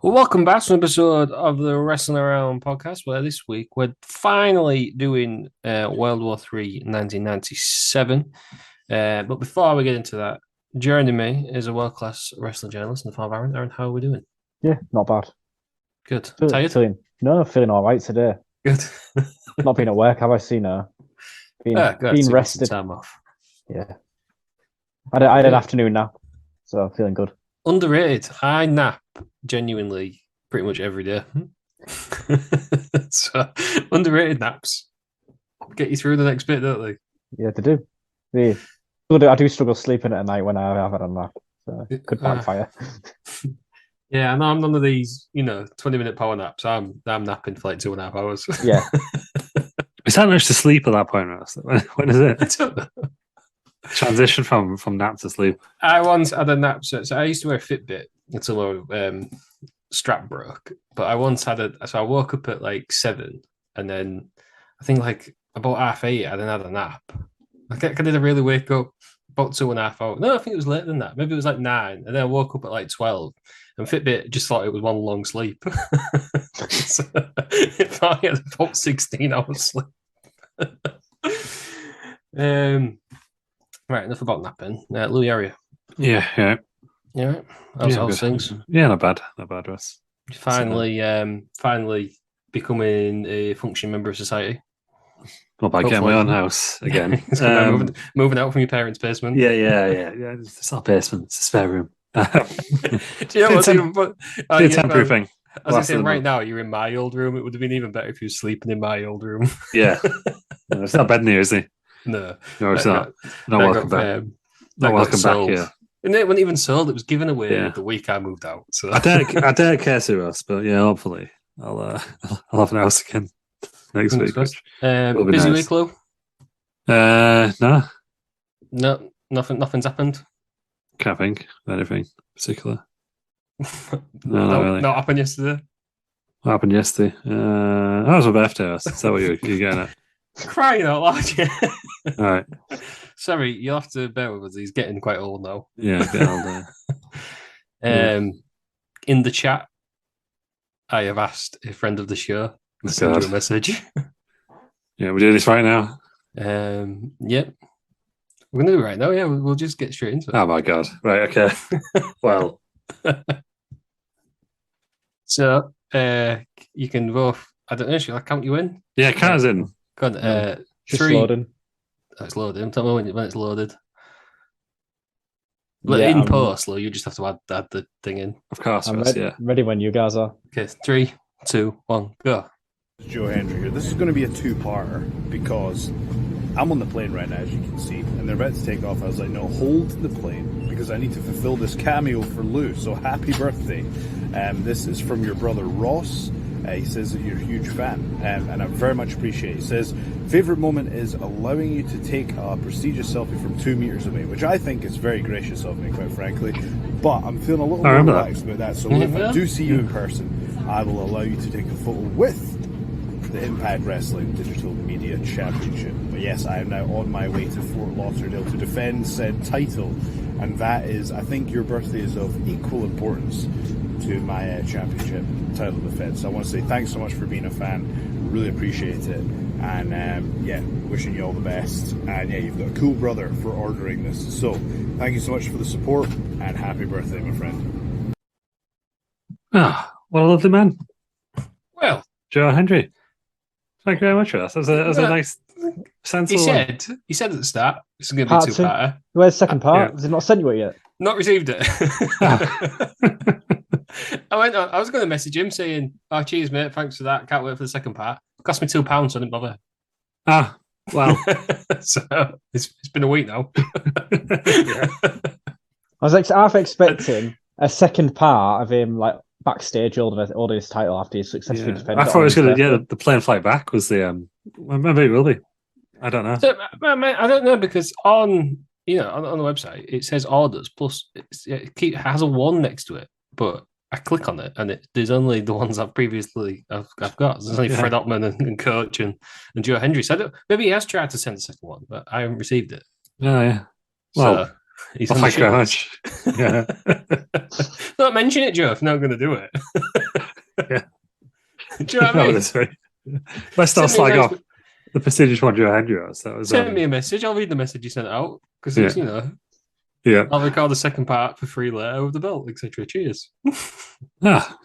Well, welcome back to an episode of the Wrestling Around podcast, where this week we're finally doing World War III 1997. But before we get into that, joining me is a world-class wrestling journalist in the form of Aaron. Aaron, how are we doing? Yeah, not bad. Good. Feel, Tired? feeling no, feeling all right today. Good. Not been at work, have I seen Good. been So get some rested. time off. Yeah. I had an Great. afternoon nap, so feeling good. Underrated. I nap genuinely pretty much every day. So underrated naps get you through the next bit, don't they? Yeah, to do. I do struggle sleeping at night when I have had a nap. So it could Uh, backfire. Yeah, I know I'm none of these, 20-minute power naps. I'm napping for like 2.5 hours. Yeah. Is that much to sleep at that point, Ross? When is I it? don't know. Transition from nap to sleep. I once had a nap. So I used to wear a Fitbit until my strap broke. But I once had so I woke up at like 7, and then I think like about 8:30, I then had a nap. I didn't really wake up about 2.5 hours. No, I think it was later than that. Maybe it was like 9, and then I woke up at like 12. And Fitbit just thought it was one long sleep. So it thought I had about 16 hours sleep. Right, enough about napping. Louis area. Yeah, yeah. Yeah, how's good. things? Yeah, not bad, Ross. Finally becoming a functioning member of society. Not by getting my own house again. Moving out from your parents' basement. Yeah. It's not a basement; it's a spare room. Do you know what's even fun? It's a temporary thing. I was going to say, right now, you're in my old room. It would have been even better if you were sleeping in my old room. Yeah. No, it's not bed near, is it? No. It's not. Not welcome back. Not welcome back here. And it wasn't even sold. It was given away the week I moved out. So I don't care to us, but yeah, hopefully I'll have an house again next week. Busy week, Lou? No. No, nothing's happened. Can't think of anything particular. No, really. Not happened yesterday. What happened yesterday? That was my birthday. Is that what you're getting at? Crying out loud. All right. Sorry, you'll have to bear with us. He's getting quite old now. Yeah, getting older. In the chat, I have asked a friend of the show to send you a message. Yeah, we're doing this right now. Yep. We're going to do it right now. Yeah, we'll just get straight into it. Oh, my God. Right, okay. Well. So, you can both, I don't know, shall I count you in? Yeah, count us in. Go on, Just 3. loading. Oh, it's loading. Tell me when it's loaded. But Yeah, in post, you just have to add the thing in. Of course, I'm ready when you guys are. Okay, 3, 2, 1, go. Joe Hendry here. This is going to be a two-parter because I'm on the plane right now, as you can see, and they're about to take off. I was like, no, hold the plane because I need to fulfill this cameo for Lou. So happy birthday. This is from your brother Ross. He says that you're a huge fan, and I very much appreciate it. He says, favourite moment is allowing you to take a prestigious selfie from 2 meters away, which I think is very gracious of me, quite frankly. But I'm feeling a little more relaxed about that. So if I do see you in person, I will allow you to take a photo with the Impact Wrestling Digital Media Championship. But yes, I am now on my way to Fort Lauderdale to defend said title, and that is, I think your birthday is of equal importance to my championship title defense. So I want to say thanks so much for being a fan. Really appreciate it. And yeah, wishing you all the best. And yeah, you've got a cool brother for ordering this. So thank you so much for the support and happy birthday, my friend. Ah, what a lovely man. Well, Joe Hendry. Thank you very much for that. That was a nice, sensible he said at the start, this is going to be two-parter. Where's the second part? Has it not sent you it yet? Not received it. I was going to message him saying, oh, cheers, mate. Thanks for that. Can't wait for the second part. It cost me £2, so I didn't bother. Ah, well. So it's been a week now. I was half expecting a second part of him like backstage holding his title after he's successfully defended. I thought it was going to, the plane flight back was the, maybe it will be. I don't know. So, I don't know because on the website it says orders plus it has a 1 next to it, but I click on it and there's only the ones I've got. There's only Fred Ottman and Coach and Joe Hendry. So maybe he has tried to send the second one, but I haven't received it. Yeah. Well, He's Well, on the thank you very much. show. Don't mention it, Joe, if you're not going to do it. Yeah. Do you know what I mean? Let's not Send me a slag nice- off the prestigious one you had yours. That was Send me a message. I'll read the message you sent out because it's, yeah. I'll record the second part for free later with the belt, etc. Cheers. Ah.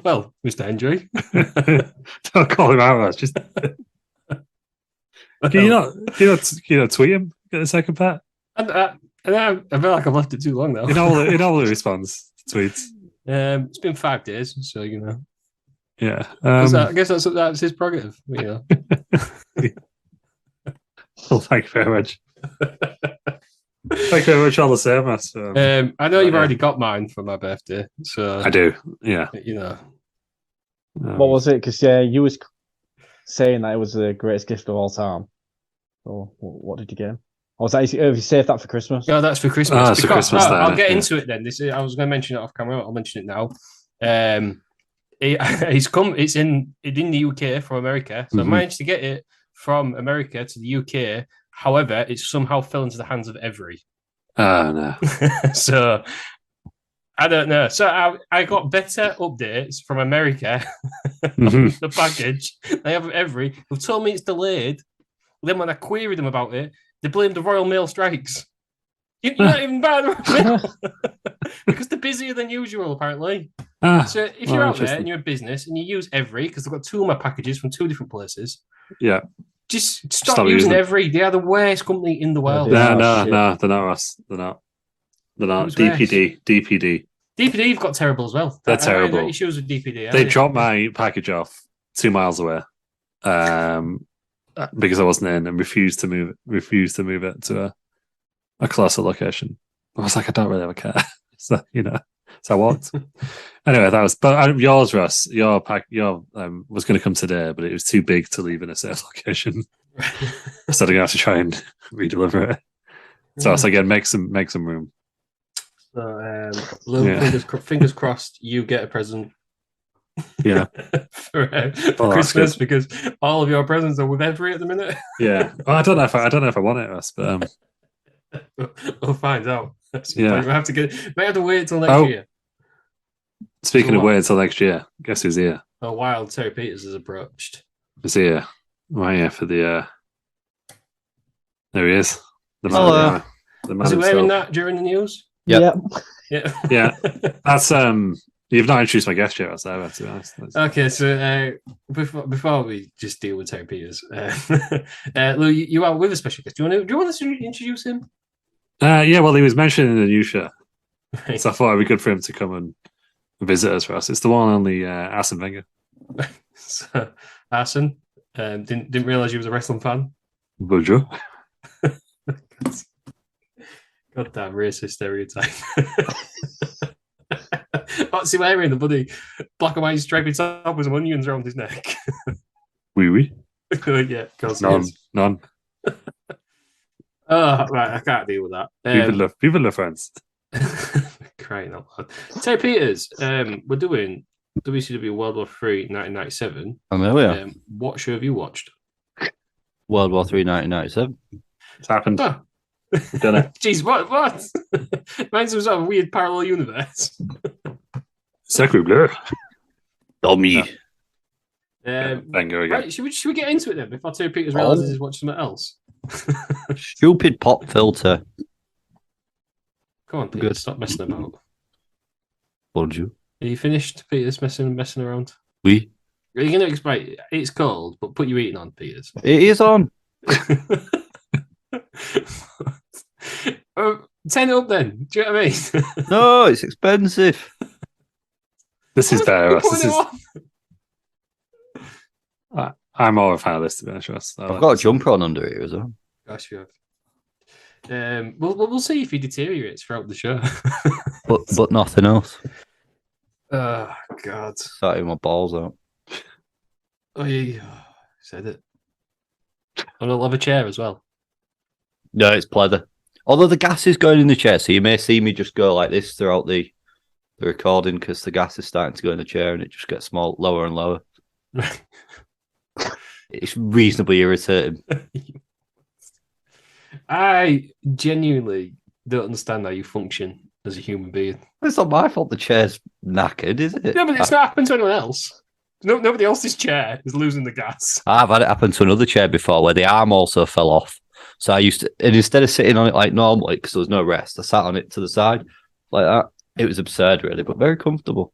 Well, Mr. Hendry. Don't call him out. That's just. Can you not tweet him? Get the second part. I feel like I've left it too long now. In all the response to tweets. It's been 5 days, so Yeah. I guess that's his prerogative. Well, thank you very much. Thank you very much. All the same. I know you've already got mine for my birthday, so I do. Yeah. What was it? Because you was saying that it was the greatest gift of all time. So what did you get him? Or was that have you saved that for Christmas? No, that's for Christmas. Oh, that's for Christmas. I'll get into it then. I was going to mention it off camera. I'll mention it now. It's in the UK from America, so I managed to get it from America to the UK. However, it's somehow fell into the hands of Every. Oh no! So I don't know. So I got better updates from America on the package. They have Every. They've told me it's delayed. Then when I queried them about it, they blamed the Royal Mail strikes. You're not even buying the Royal Mail because they're busier than usual, apparently. So if you're out there and you're a business and you use Every, because they've got 2 of my packages from 2 different places, just stop using Every. They are the worst company in the world. No, they're not us. They're not. DPD. DPD have got terrible as well. They're terrible. Issues with DPD. They dropped my package off 2 miles away because I wasn't in and refused to move it to a closer location. I was like, I don't really have a car. So I walked. Anyway, that was. But yours, Russ, your was going to come today, but it was too big to leave in a safe location. So I'm going to have to try and redeliver it. So I was again, make some room. So, fingers crossed, you get a present. Yeah, for Christmas because all of your presents are with Every at the minute. Yeah, well, I don't know if I want it, Russ, but we'll find out. Yeah, we have to wait till next year. Speaking of waiting until next year, guess who's here? A wild Terry Peters has approached. Is here? Right here for the. There he is. The man. Hello. The man Was he himself. wearing that during the news? Yep. Yeah. That's You've not introduced my guest yet, so to be honest. Okay, so before we just deal with Terry Peters, Lou, you are with a special guest. Do you want us to introduce him? Yeah, well, he was mentioned in the news show, Right. so I thought it'd be good for him to come and visit us for us. It's the one and only Arsene Wenger. So, Arsene, didn't realize you was a wrestling fan. Bonjour. Goddamn racist stereotype. What's he wearing? The bloody black and white stripy top with some onions around his neck. Oui, oui. Yeah, of course. None. Oh, right, I can't deal with that. People love friends. Crying out loud. Terry Peters, we're doing WCW World War III 1997. I know, yeah. What show have you watched? World War III 1997. It's happened. Oh. We've done it. Jeez, what? Mine's some sort of weird parallel universe. Sacre bleu. Dummy. Wenger again. Right, should we get into it then before Terry Peters realizes he's watched something else? Stupid pop filter. Come on, Peter, stop messing about. Bonjour. Are you finished, Peters, messing around? Oui. Are you going to explain? It's cold, but put your eating on, Peters. It is on. 10 up then. Do you know what I mean? No, it's expensive. This is better. Putting it on. I'm more of a fan of this, to be honest. I've got a jumper on under here as well. Gosh, you have. We'll see if he deteriorates throughout the show. But nothing else. Oh, God. Starting my balls out. Oh, yeah. Said it. And I'll have a chair as well. No, it's pleather. Although the gas is going in the chair, so you may see me just go like this throughout the recording because the gas is starting to go in the chair and it just gets lower and lower. It's reasonably irritating. I genuinely don't understand how you function as a human being. It's not my fault the chair's knackered, is it? Yeah, but it's not happened to anyone else. Nobody else's chair is losing the gas. I've had it happen to another chair before where the arm also fell off. So I used to, and instead of sitting on it like normally, because there was no rest, I sat on it to the side like that. It was absurd, really, but very comfortable.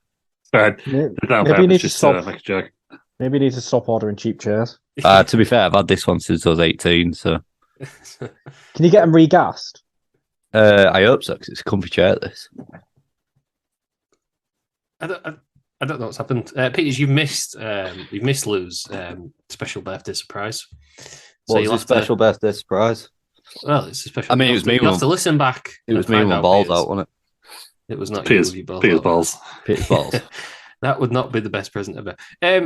Sorry, Maybe you need to just stop. make a joke. Maybe you need to stop ordering cheap chairs. To be fair, I've had this one since I was 18, so Can you get them regassed? I hope so, because it's a comfy chair, this. I don't know what's happened. Peters, you've missed Lou's special birthday surprise. What was the special birthday surprise? Well, it's a special. I mean, it was me. You have to listen back. It was me with my balls out, wasn't it? It was not Peter's you with your Peter's balls. Peter's balls. That would not be the best present ever.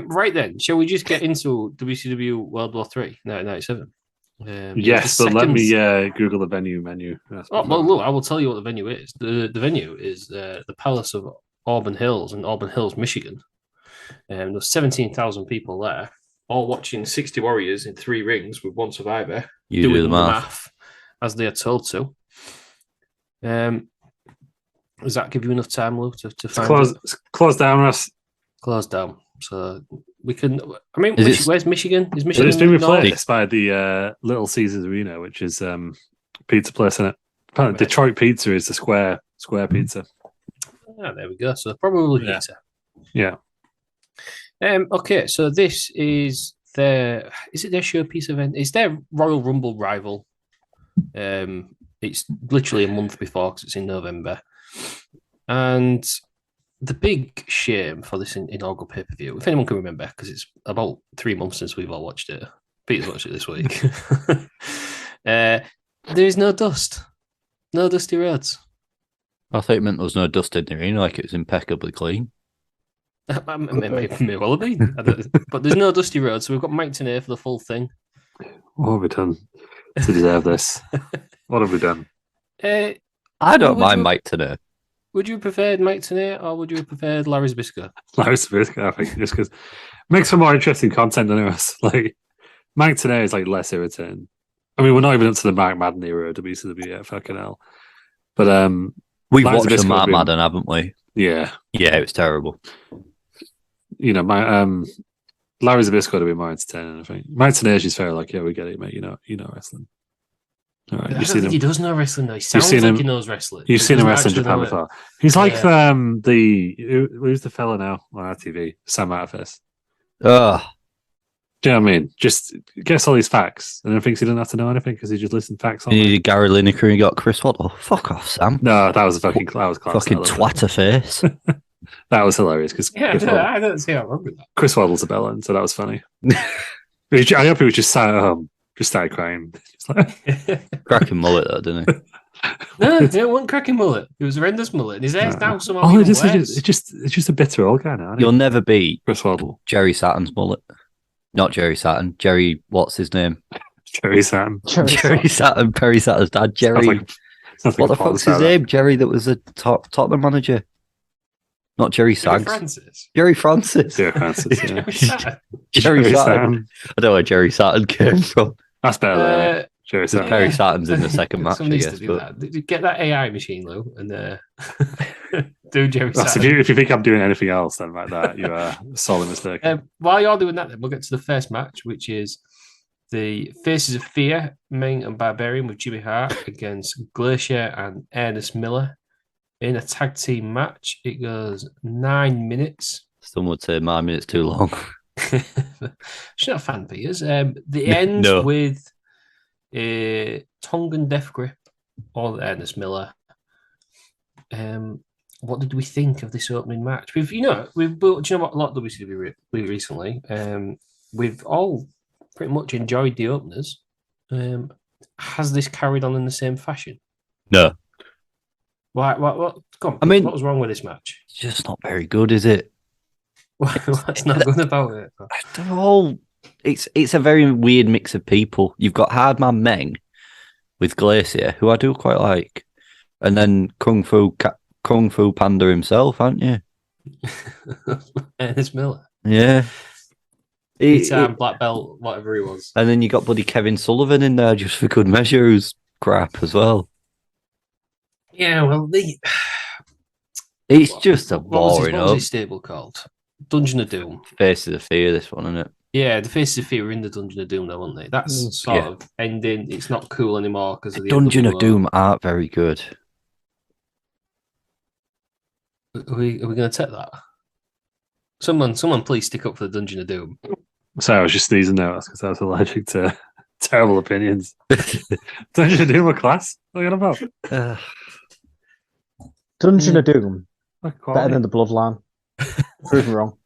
Right then, shall we just get into WCW World War 3, 1997? Yes, but let me Google the venue menu. Oh, well, look, I will tell you what the venue is. The venue is the Palace of Auburn Hills in Auburn Hills, Michigan. There's 17,000 people there, all watching 60 warriors in 3 rings with 1 survivor. You do the math as they are told to. Does that give you enough time, Lou, to find close down, Russ? Close down. So we can. I mean, where's Michigan? Is So Michigan? it's been replaced by the Little Caesars Arena, which is pizza place in it. Apparently, Detroit Pizza is the square pizza. Ah, there we go. So probably pizza. Yeah. Okay, so this is their. Is it their showpiece event? It's their Royal Rumble rival. It's literally a month before because it's in November. And the big shame for this inaugural pay-per-view, if anyone can remember, because it's about 3 months since we've all watched it. Peter's watched it this week. There is no dust. No dusty roads. I thought it meant there was no dust in the arena, like it was impeccably clean. May well have been. But there's no dusty roads, so we've got Mike Tenay for the full thing. What have we done to deserve this? What have we done? I don't mind Mike Tenay. Would you have preferred Mike Tenay or would you have preferred Larry Zbyszko? Larry Zbyszko, I think, just because makes for more interesting content than us. Like Mike Tenay is like less irritating. I mean, we're not even up to the Mark Madden era of WCW yet, fucking hell. But we've watched the Mark Madden, haven't we? Yeah, yeah, it was terrible. You know, Larry Zbyszko would be more entertaining. I think Mike Tenay is just fair. Like, yeah, we get it, mate. You know wrestling. All right, I don't think he does know wrestling though. He sounds like he knows wrestling. You've seen him wrestle in Japan before. He's like who's the fella now on RTV? Sam Matterface. Ugh. Do you know what I mean? Just gets all these facts and then thinks he doesn't have to know anything because he just listened facts on. You needed Gary Lineker and you got Chris Waddle. Fuck off, Sam. No, that was class. Fucking twatter face. That was hilarious because I don't see how wrong with that. Chris Waddle's a bellend, so that was funny. I hope he was just sat at home, just started crying. Cracking mullet though, didn't he? No, it wasn't cracking mullet. It was a horrendous mullet. And his hair's now somehow. Oh, it's just a bitter old guy now. You'll never beat Chris Waddle. Jerry Saturn's mullet. Not Jerry Saturn. Jerry, what's his name? Jerry Saturn. Jerry Saturn, Perry Saturn's dad. Jerry. What the fuck's his name? Jerry, that was a Tottenham manager. Not Jerry Sags. Jerry Francis. Jerry Francis. Yeah. Jerry Saturn. I don't know where Jerry Saturn came from. That's better. Jerry Saturn. Perry Saturn's in the second match, I guess. Get that AI machine, Lou, and do Jerry Saturn. If you think I'm doing anything else then like that, you are sorely mistaken. While you're doing that, then we'll get to the first match, which is the Faces of Fear, Ming and Barbarian with Jimmy Hart against Glacier and Ernest Miller in a tag team match. It goes 9 minutes. Some would say 9 minutes too long. She's not a fan, Peters. The ends with a Tongan death grip on Ernest Miller. What did we think of this opening match? We've built, a lot of WCW recently. We've all pretty much enjoyed the openers. Has this carried on in the same fashion? No. What? Come on, I mean, what was wrong with this match? It's just not very good, is it? What's not good about it? It's a very weird mix of people. You've got Hardman Meng with Glacier, who I do quite like, and then Kung Fu Panda himself, aren't you? Ernest Miller. Yeah. Black belt, whatever he was. And then you got bloody Kevin Sullivan in there just for good measure, who's crap as well. Yeah, well, It's just a what was boring his stable called? Dungeon of Doom. Faces of Fear, this one, isn't it? Yeah, the Faces of Fear were in the Dungeon of Doom, though, weren't they? That's sort of ending. It's not cool anymore because of the Dungeon of NWO. Doom aren't very good. Are we going to take that? Someone, please stick up for the Dungeon of Doom. Sorry, I was just sneezing now because I was allergic to terrible opinions. Dungeon of Doom a class? What are you on about? Dungeon of Doom. Like Better than the Bloodline. Prove me wrong.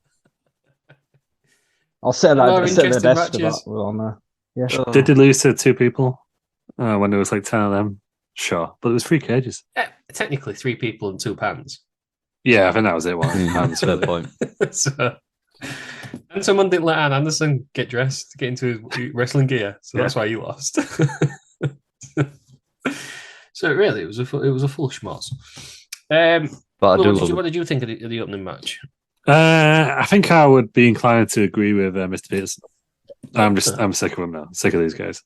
I'll sit More at the interesting desk for matches. that on there. Yeah. Did they lose to 2 people when there was like 10 of them? Sure, but it was 3 cages. Technically, 3 people and 2 pans. Yeah, I think that was it. Hands, Fair point. And someone didn't let Ann Anderson get dressed to get into his wrestling gear, so that's why he lost. So really, it was a full schmoz. But What did you think of the opening match? I think I would be inclined to agree with Mr. Peterson. I'm sick of them now. Sick of these guys.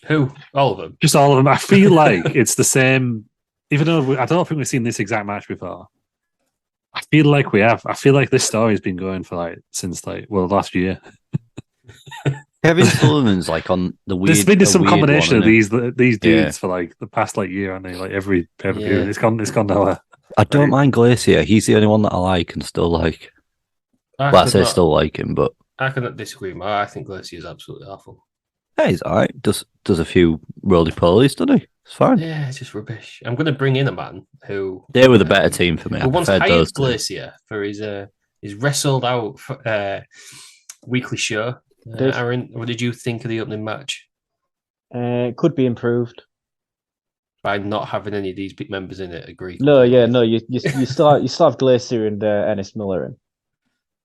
Who? All of them? Just all of them. I feel like it's the same. Even though I don't think we've seen this exact match before. I feel like we have. I feel like this story's been going for since last year. Kevin Sullivan's on the weird. There's been some combination of these dudes for the past year, aren't they? Every pay-per-view, and it's gone nowhere. I don't mind Glacier. He's the only one that I like and still like. I still like him, but I cannot disagree more. I think Glacier is absolutely awful. Yeah, he's all right. Does a few roly-polies, doesn't he? It's fine. Yeah, it's just rubbish. I'm going to bring in a man who... They were the better team for me. Who once hired Glacier for his wrestled out weekly show. Aaron, what did you think of the opening match? It could be improved. By not having any of these big members in it, agree. You still have Glacier and Ennis Miller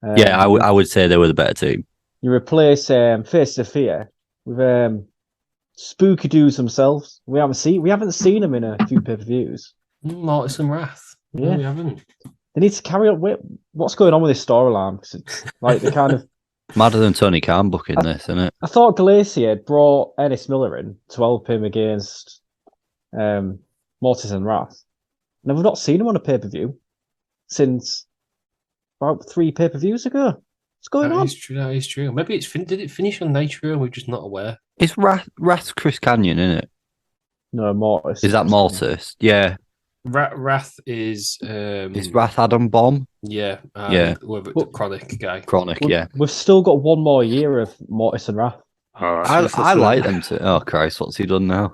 in. I would say they were the better team. You replace Face of Fear with Spooky Doos themselves. We haven't seen them in a few pay-per-views. Mortis and Wrath. Yeah, no, we haven't. They need to carry on with what's going on with this storyline. Because it's the kind of madder than Tony Khan booking this, isn't it? I thought Glacier had brought Ennis Miller in to help him against Mortis and Wrath. And we've not seen him on a pay-per-view since about 3 pay-per-views ago. What's going on? That is true. Maybe did it finish on Nitro and we're just not aware? It's Wrath's Chris Canyon, isn't it? No, Mortis. Is that Mortis? Yeah. Wrath is Wrath Adam Bomb? Yeah. The Chronic guy. Chronic, yeah. We've still got one more year of Mortis and Wrath. Oh, I like them too. Oh Christ, what's he done now?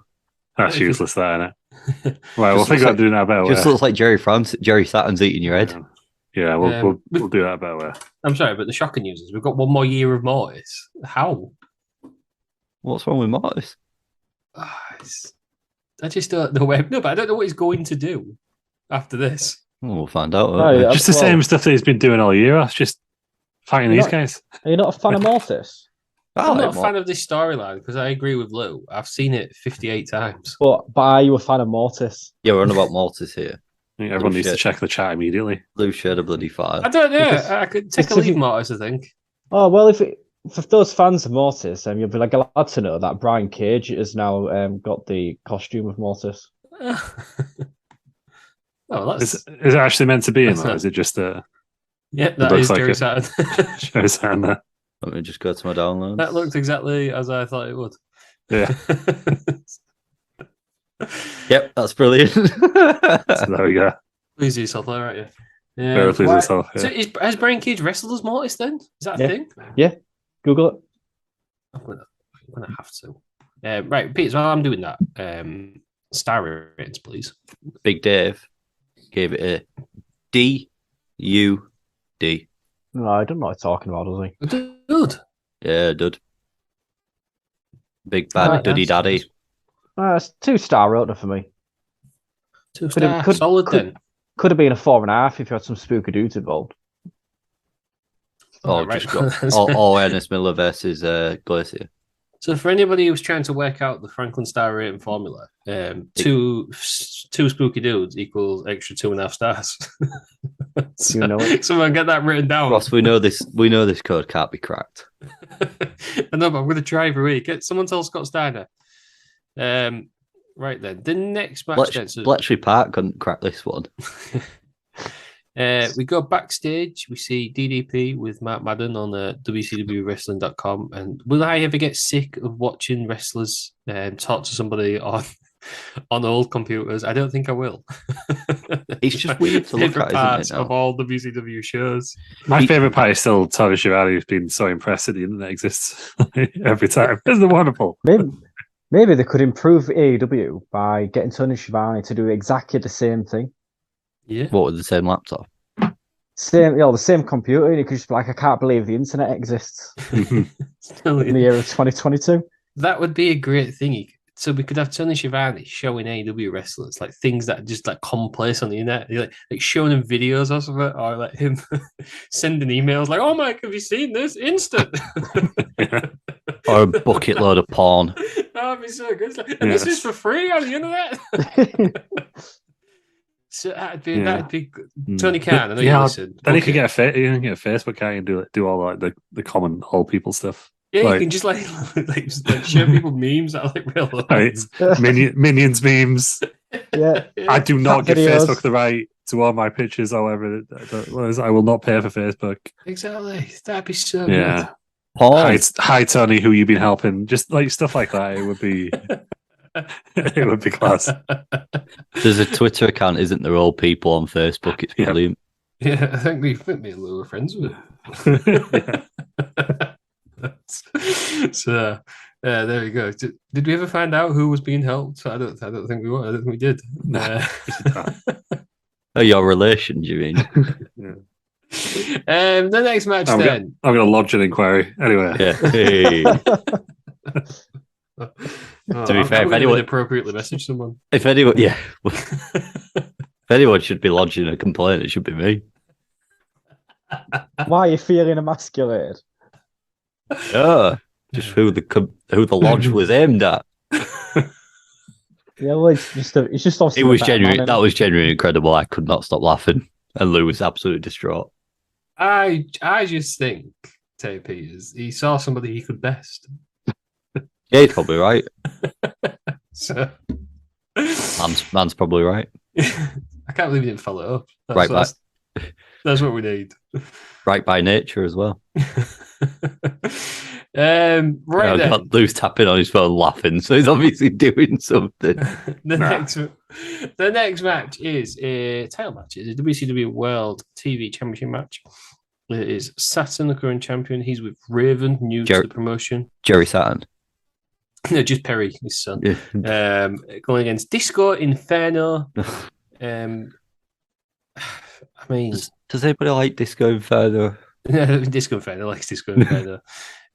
That's useless, that, isn't it? Right, we'll think about doing that a better way. Just looks like Jerry Saturn's eating your head. Yeah, we'll do that a better way. I'm sorry, but the shocking news is we've got one more year of Mortis. How? What's wrong with Mortis? I just don't know where. No, but I don't know what he's going to do after this. Well, we'll find out. Just the same stuff that he's been doing all year. That's just fighting these guys. Are you not a fan of Mortis? I'm not a fan of this storyline because I agree with Lou. I've seen it 58 times. But are you a fan of Mortis? Yeah, we're on about Mortis here. I think everyone needs to check the chat immediately. Lou shared a bloody file. I don't know. I could take a leave Mortis, I think. Oh, well, if those fans of Mortis, you'll be glad to know that Brian Cage has now got the costume of Mortis. Is it actually meant to be him, or is it just a... Yeah, that is Jerry Saturn. Jerry Saturn there. Let me just go to my downloads. That looked exactly as I thought it would. Yeah. Yep, that's brilliant. So there we go. Please yourself there, aren't you? Yeah. Very pleased with yourself. Yeah. So has Brian Cage wrestled as Mortis then? Is that a thing? Yeah. Google it. I'm gonna have to. Right, Pete, while I'm doing that, star ratings, please. Big Dave gave it a D. No, I don't know what he's talking about, does he? Good. Yeah, dude. Big bad Duddy Daddy. It's 2-star rotor for me. 2-star, solid then. Could have been a 4.5 if you had some spooky dudes involved. Just got all Ernest Miller versus Glacier. So for anybody who's trying to work out the Franklin star rating formula, 2 spooky dudes equals extra 2.5 stars. So, you know it. Someone get that written down. Ross, we know this code can't be cracked. I know, but I'm going to try every week. Someone tell Scott Steiner. Right then, the next match. Bletchley Park couldn't crack this one. We go backstage. We see DDP with Mark Madden on WCWWrestling.com. And will I ever get sick of watching wrestlers talk to somebody on old computers? I don't think I will. It's just weird to look Favorite at, parts isn't it? of all WCW shows. My favorite part is still Tony Schiavone, who's been so impressed that the internet exists every time. Isn't it wonderful? Maybe they could improve AEW by getting Tony Schiavone to do exactly the same thing. Yeah. What with the same laptop? The same computer, and you could just be like, I can't believe the internet exists in the year of 2022. That would be a great thing. So we could have Tony Schiavone showing AEW wrestlers like things that are just like commonplace on the internet, like showing them videos or something, or like him sending emails like, "Oh Mike, have you seen this? Instant!" Or a bucket load of porn. That'd be so good. And this is for free on the internet. So that'd be Tony Khan. I know you listen. Then you can get a Facebook account and do all like the common old people stuff. Yeah, like, you can just like show people memes that are like real life. Minions memes. Yeah. I do not give videos. Facebook the right to all my pictures, however, I will not pay for Facebook. Exactly. That'd be so Yeah. Porn. Hi Tony, who you've been helping. Just like stuff like that. It would be it would be class. There's a Twitter account, isn't there? All people on Facebook. It's brilliant. Yeah, I think me and Lou were friends with it. So there we go. Did we ever find out who was being helped? I don't think we were. I don't think we did. Your relation, do you mean? Yeah. The next match I'm then. going to lodge an inquiry anyway. Yeah. Hey. To be fair, if anyone appropriately message someone, if anyone should be lodging a complaint, it should be me. Why are you feeling emasculated? Yeah, just who the lodge was aimed at. Yeah, well, it's just obviously. It was genuine. That was genuinely incredible. I could not stop laughing, and Lou was absolutely distraught. I just think Terry Peters, he saw somebody he could best. Yeah, he's probably right. So man's probably right. I can't believe he didn't follow it up. That's what we need. Right by nature as well. Then. Lou's tapping on his phone laughing, so he's obviously doing something. The next match is a title match. It's a WCW World TV Championship match. It is Saturn, the current champion. He's with Raven, new to the promotion. Jerry Saturn. No, just Perry, his son. Yeah. Going against Disco Inferno. I mean, does anybody like Disco Inferno? Disco Inferno likes Disco Inferno.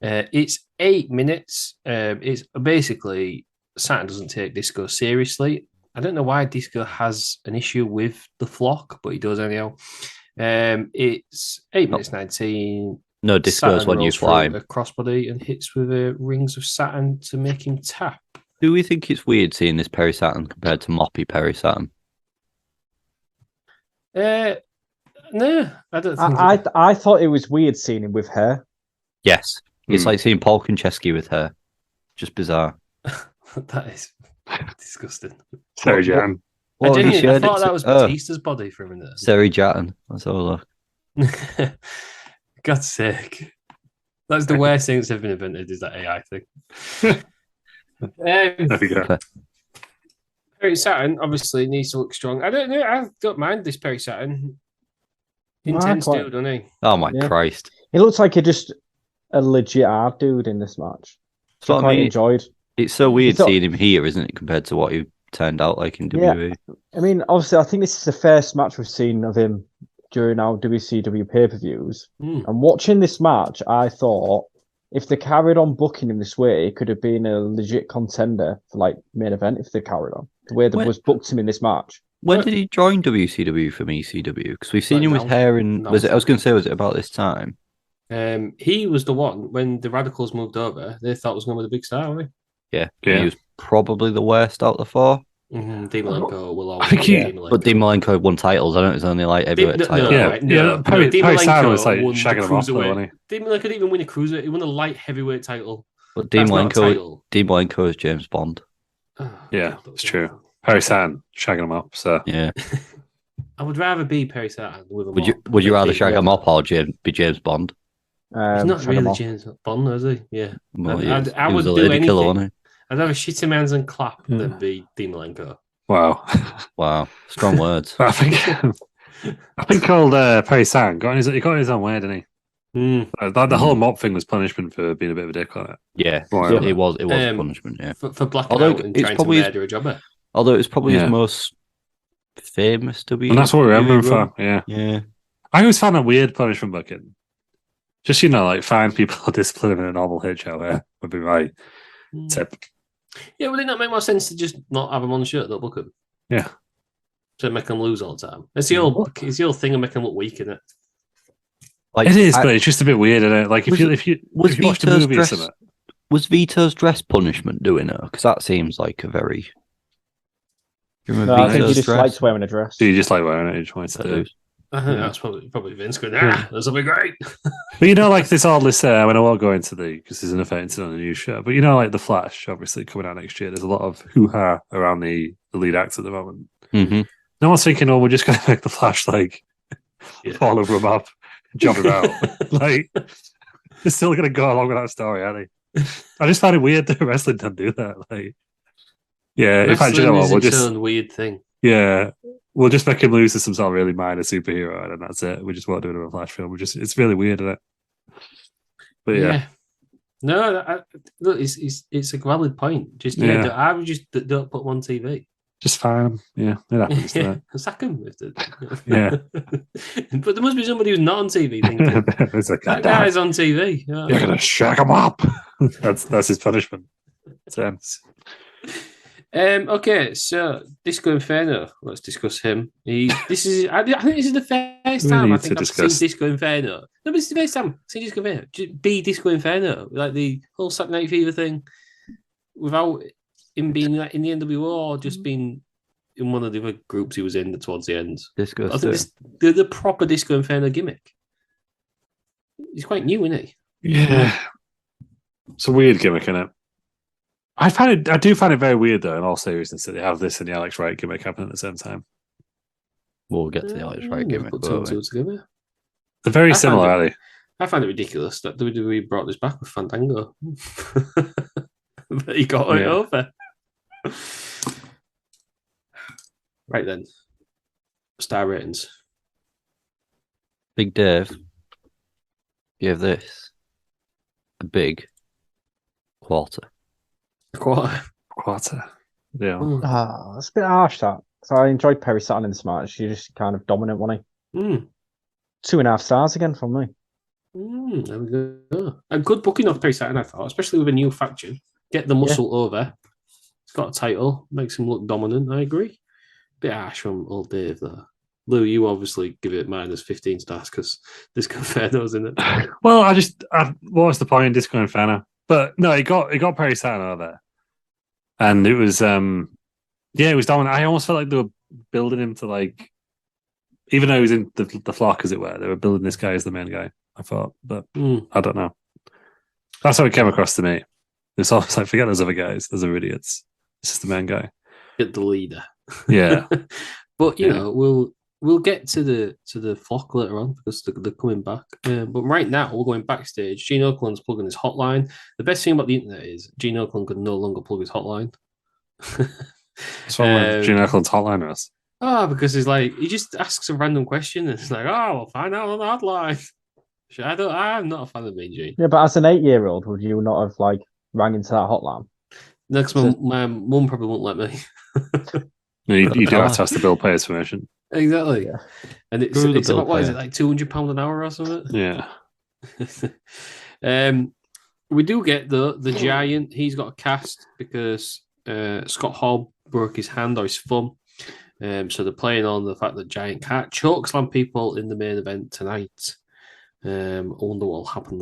It's 8 minutes. It's basically Saturn doesn't take Disco seriously. I don't know why Disco has an issue with the flock, but he does anyhow. It's 8 minutes 19. No, Disco's when you fly a crossbody and hits with rings of Saturn to make him tap. Do we think it's weird seeing this Perry Saturn compared to Moppy Perry Saturn? No, I don't think. I thought it was weird seeing him with hair. Yes, it's like seeing Paul Konchesky with hair. Just bizarre. That is disgusting. Sorry, Jan. I thought that was Batista's body for a minute. Seri Jatan. Let's have a look. God's sake. That's the worst thing that's ever been invented, is that AI thing. There we go. Perry Saturn obviously needs to look strong. I don't mind this Perry Saturn. Intense dude, doesn't he? Oh my Christ. He looks like a legit hard dude in this match. So I enjoyed. It's so weird seeing him here, isn't it, compared to what he turned out like in WWE? I mean, obviously, I think this is the first match we've seen of him during our WCW pay-per-views. And watching this match, I thought if they carried on booking him this way, he could have been a legit contender for like main event if they carried on the way that was booked him in this match. When did he join WCW from ECW? Because we've seen him with hair and was it about this time? He was the one when the Radicals moved over. They thought it was going to be the big star, weren't they? Yeah. He was probably the worst out of the four. Dean Malenko will always but Dean Malenko won titles. I don't know, it's only like heavyweight title. Perry Saturn was like shagging him off though, wasn't he? Dean Malenko didn't even win a cruiser. He won a light heavyweight title. But Dean Malenko is James Bond. Oh, Yeah, God, it's true. Perry Saturn shagging him up. So Yeah. I would rather be Perry Saturn with a Would you mop would you than rather be- shag him up or be James Bond? He's not shag 'em really off. James Bond, is he? Yeah. Well, I he was a would do lady killer, anything. wasn't I'd have a shit him hands and clap Yeah. than be Dean Malenko. wow. he? Wow, strong words. I think called Perry Saturn he got his own way, didn't he? The whole mop thing was punishment for being a bit of a dick on it. Yeah, Right. it was a punishment. Yeah, For blacking Although out and it's trying to probably his- murder a jobber. although it's probably his Yeah. most famous WWE. And that's what we remember him run. for. Yeah. Yeah, I always found that weird punishment bucket. Just, like fine people discipline in a normal hit show would be my tip. Yeah, would it not make more sense to just not have him on the shirt, though, book him? Yeah. To make him lose all the time. It's the old thing of making him look weak, isn't it? like It is, but it's just a bit weird, isn't it? Like if you watch the Vito's movie or dress- something. Was Vito's dress punishment doing it? Because that seems like a very. Do you No, remember I think he Vito's just dress? likes wearing a dress. Do you just like wearing it? You just want to do. I think that's probably Vince going, this will be great. But like this all this I won't go into because there's an event on the new show. But like the Flash, obviously coming out next year. There's a lot of hoo-ha around the lead actor at the moment. Mm-hmm. No one's thinking, we're just going to make the Flash fall over him up, job him out. They're still going to go along with that story, aren't they? I just find it weird that wrestling doesn't do that. Yeah, in fact, you know what? We'll just own weird thing. Yeah, we'll just make him lose to some sort of really minor superhero, and then that's it. We just won't do it in a Flash film. It's really weird, isn't it? But yeah. No, look, it's a valid point. Just I would just don't put him on TV. Just fire him. Yeah, it happens. Sack him. Yeah. But there must be somebody who's not on TV thinking, It's like, that guy's on TV. You're going to shag him up. That's his punishment. Okay, so Disco Inferno. Let's discuss him. I think this is the first time I've seen Disco Inferno. No, but it's the first time I've seen Disco Inferno. Be Disco Inferno, like the whole Saturday Night Fever thing, without him being in the NWO or just being in one of the other groups he was in towards the end. Disco. I think the proper Disco Inferno gimmick. He's quite new, isn't he? Yeah, it's a weird gimmick, isn't it? I do find it very weird, though, in all seriousness, that they have this and the Alex Wright gimmick happening at the same time. We'll get to the Alex Wright gimmick. Put two and two together. They're very similar, are they? I find it ridiculous that WWE brought this back with Fandango. But he got it over. Right then. Star ratings. Big Dave gave this a big quarter. Quarter. Yeah. It's a bit harsh, that. So I enjoyed Perry Saturn in this match. He's just kind of dominant, wasn't he? 2.5 stars again from me. There we go. A good booking of Perry Saturn, I thought, especially with a new faction. Get the muscle over. He's got a title, makes him look dominant. I agree. Bit harsh from old Dave there. Lou, you obviously give it minus 15 stars because Disco Inferno's in it. Well, what was the point in Disco Inferno? But no, it got Perry Saturn out there, and it was it was dominant. I almost felt like they were building him to even though he was in the flock, as it were, they were building this guy as the main guy. I thought, but I don't know. That's how it came across to me. It's almost like, forget those other guys; those are idiots. This is the main guy. Get the leader. Yeah, but you know, we'll get to the flock later on because they're coming back. But right now, we're going backstage. Gene Oakland's plugging his hotline. The best thing about the internet is Gene Oakland could no longer plug his hotline. what's wrong with Gene Oakland's hotline, Russ? Because he just asks a random question and it's like, we'll find out on the hotline. I'm not a fan of Mean Gene. Yeah, but as an 8-year-old, would you not have rang into that hotline? No, because my mum probably won't let me. You do have to ask the bill payer's permission. Exactly. Yeah. And it's about, what is it, like £200 an hour or something? Yeah. We do get the Giant. He's got a cast because Scott Hall broke his hand or his thumb. So they're playing on the fact that Giant can't chokeslam people in the main event tonight. I wonder what will happen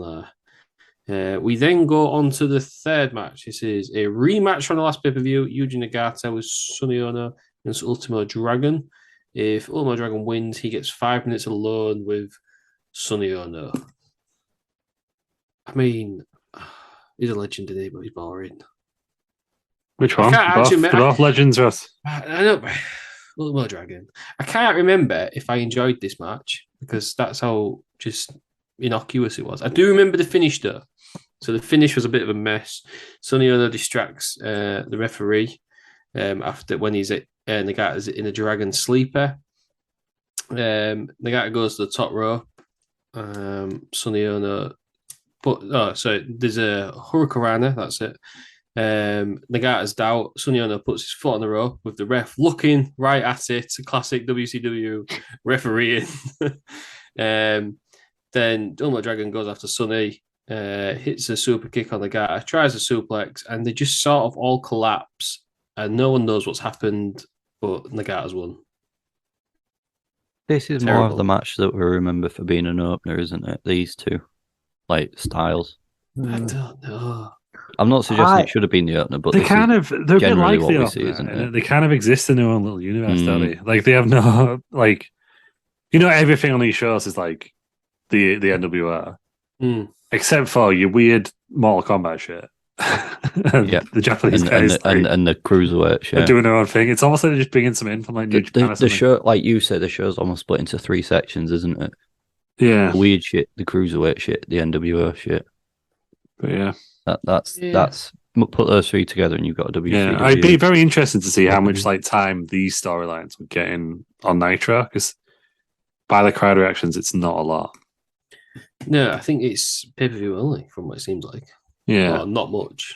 there. We then go on to the third match. This is a rematch from the last pay-per-view. Yuji Nagata with Sonny Ono against Ultimo Dragon. If Ultimo Dragon wins, he gets 5 minutes alone with Sonny Ono. I mean, he's a legend today, but he's boring. Which I one? can't actually They're remember. both legends, Russ. I know. Well, Dragon. I can't remember if I enjoyed this match because that's how just innocuous it was. I do remember the finish though. So the finish was a bit of a mess. Sonny Ono distracts the referee after when he's at Nagata's in a dragon sleeper. Nagata goes to the top rope. Sonny Ono, so there's a Hurricanrana. That's it. Nagata's doubt. Sonny Ono puts his foot on the rope with the ref looking right at it. Classic WCW refereeing. Then Ultimate Dragon goes after Sonny, hits a super kick on Nagata, tries a suplex, and they just sort of all collapse. And no one knows what's happened, but Nagata's won. This is more of the match that we remember for being an opener, isn't it? These two, like, styles. I don't know. I'm not suggesting it should have been the opener, but they're a bit generally like what the we opener, see, isn't it? They kind of exist in their own little universe, don't they? Like they have no everything on these shows is like the NWR, except for your weird Mortal Kombat shit. The Japanese guys and the cruiserweight shit. They're doing their own thing. It's almost like they're just bringing some in from like New Japan. The show, like you said, the show's almost split into 3 sections, isn't it? Yeah, the weird shit, the cruiserweight shit, the NWO shit. But yeah, that's put those 3 together, and you've got a WCW. Yeah, I'd be very interested to see how much like time these storylines would get in on Nitro, because by the crowd reactions, it's not a lot. No, I think it's pay-per-view only, from what it seems like. Yeah, not much.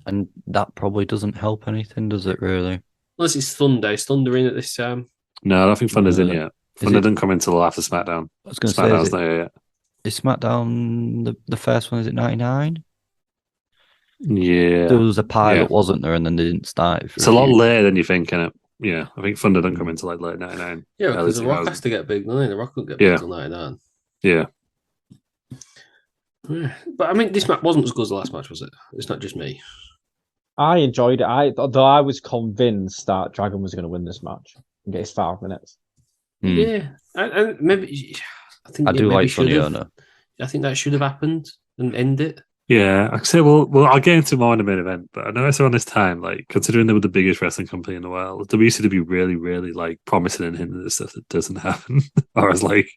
And that probably doesn't help anything, does it? Really? Unless it's Thunder. Is Thunder in at this time? No, I don't think Thunder's in yet. Thunder didn't come until after SmackDown. I was going to SmackDown's say, not here yet. Is SmackDown the first one? Is it 99? Yeah, There was a pilot, wasn't there? And then they didn't start it. It's a lot later than you think, innit? Yeah, I think Thunder didn't come into like late 99. Yeah, because The Rock has to get big, doesn't he? The Rock won't get big until 99. Yeah. But I mean, this match wasn't as good as the last match, was it? It's not just me. I enjoyed it. Though I was convinced that Dragon was going to win this match and get his 5 minutes. Yeah, and maybe I think I do like Sonny Ono. I think that should have happened and end it. Yeah, I say, well, I'll get into more in the main event, but I know it's around this time, like, considering they were the biggest wrestling company in the world, WCW really, really, like, promising and hinting at stuff that doesn't happen, or as, like,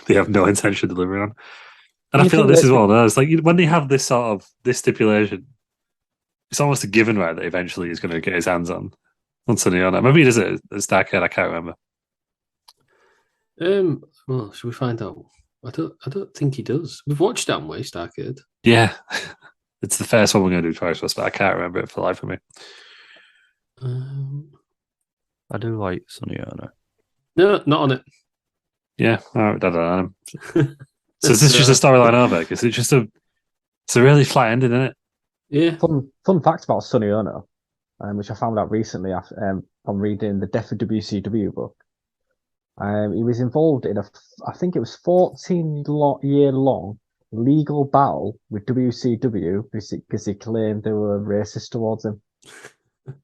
they have no intention of delivering on. And I feel like this is one of those, like, when they have this stipulation, it's almost a given, right, that eventually he's going to get his hands on Sonny Ono. Maybe he does it at Starrcade, I can't remember. Well, should we find out? I don't think he does. We've watched that way, Starrcade. Yeah. It's the first one we're going to do twice, but I can't remember it for the life of me. I do like Sonny Ono. No, not on it. Yeah, I don't know. So is this just a storyline over? Because it's a really flat ending, isn't it? Yeah. Fun fact about Sonny Ono, which I found out recently from reading the Death of WCW book. He was involved in I think it was 14-year long legal battle with WCW because he claimed they were racist towards him.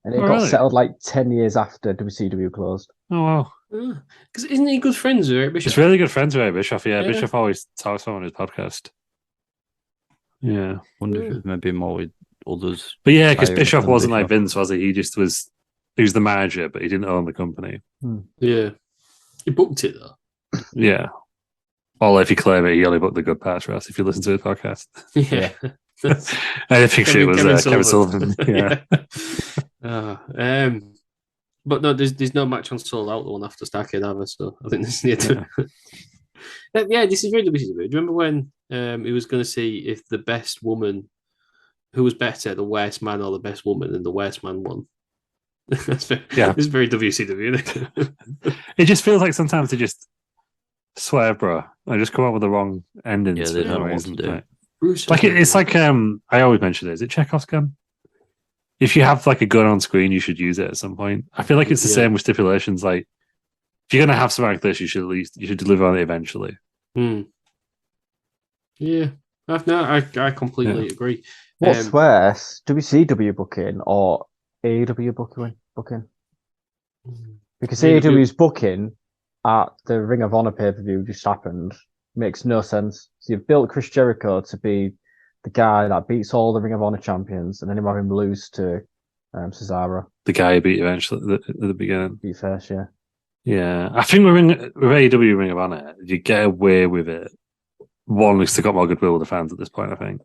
And it got settled like 10 years after WCW closed. Oh, wow. Because isn't he good friends with Eric Bischoff? He's really good friends with Eric Bischoff, yeah. Bischoff always talks about him on his podcast. Yeah. Wonder if it's maybe more with others. But yeah, because Bischoff wasn't like Vince, was he? He was the manager, but he didn't own the company. Yeah. He booked it, though. Yeah. Well, if you claim it, he only booked the good parts for us, if you listen to his podcast. Yeah. I think it was Kevin Sullivan. Yeah. But no, there's no match on Sold Out, the one after Starrcade either, so I think this is yeah, this is very WCW. Do you remember when he was going to see if the best woman, who was better, the worst man or the best woman, and the worst man won? It's very WCW, isn't it? It just feels like sometimes they just swear, bro. I just come up with the wrong endings. Yeah, they don't know what to do. Like it's like I always mention it. Is it Chekhov's gun? If you have like a gun on screen, you should use it at some point. I feel like it's the same with stipulations. Like if you're gonna have something like this, you should deliver on it eventually. Yeah, I completely agree. What's worse, WCW booking or AEW booking? Because AEW's booking at the Ring of Honor pay-per-view just happened. Makes no sense. So you've built Chris Jericho to be the guy that beats all the Ring of Honor champions, and then you have him lose to Cesaro. The guy who beat you eventually at the beginning. Be first, yeah. Yeah, I think with AEW Ring of Honor, you get away with it. One, because they've got more goodwill with the fans at this point, I think.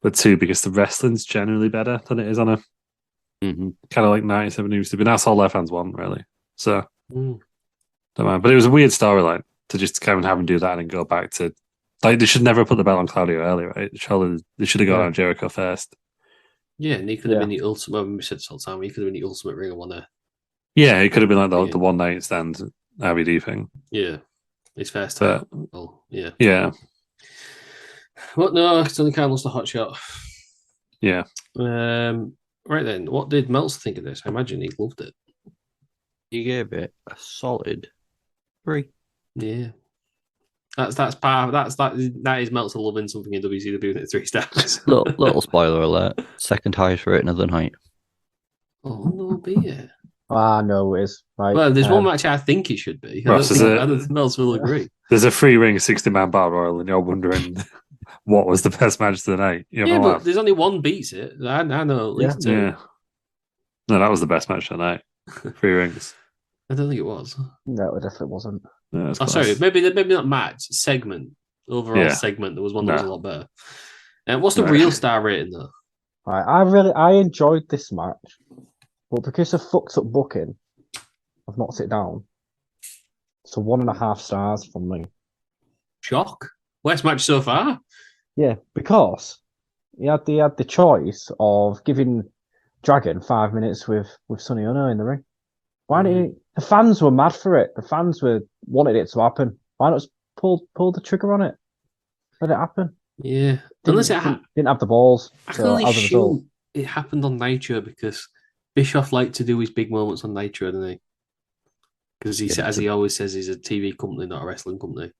But two, because the wrestling's generally better than it is on a kind of like 97 used to be. That's all their fans want, really. So, don't mind. But it was a weird storyline to just kind of have him do that and go back to. Like, they should never put the belt on Claudio early, right? Surely they should have gone on Jericho first. Yeah, and he could have been the ultimate. We said this all the time. He could have been the ultimate Ring of Honor. Yeah, it could have been like the one night stand RVD thing. Yeah, his first time. Yeah. Yeah. Well, no, Tony Khan lost a hot shot. Yeah. Right then, what did Meltzer think of this? I imagine he loved it. He gave it a solid 3. Yeah. That is Meltzer loving something in WCW at 3 stars. little spoiler alert. Second highest rating of the night. Oh, no, be it. No, it is. Right. Well, there's one match I think it should be. I don't think Meltzer will agree. There's a 3-ring 60-man battle royal, and you're wondering what was the best match of the night. But there's only one beats it. I know at least two. Yeah. No, that was the best match of the night. 3 rings. I don't think it was. No, it definitely wasn't. No, sorry, maybe not match, segment. Overall segment, there was one that was a lot better. What's the real star rating though? Right, I enjoyed this match, but because of fucked up booking, I've knocked it down. So 1.5 stars from me. Shock. Worst match so far? Yeah, because he had the choice of giving Dragon 5 minutes with Sonny Ono in the ring. Why didn't he? The fans were mad for it. The fans wanted it to happen. Why not just pull the trigger on it? Let it happen. Yeah. Didn't have the balls. I can only assume it happened on Nitro because Bischoff liked to do his big moments on Nitro, didn't he? Because as he always says, he's a TV company, not a wrestling company.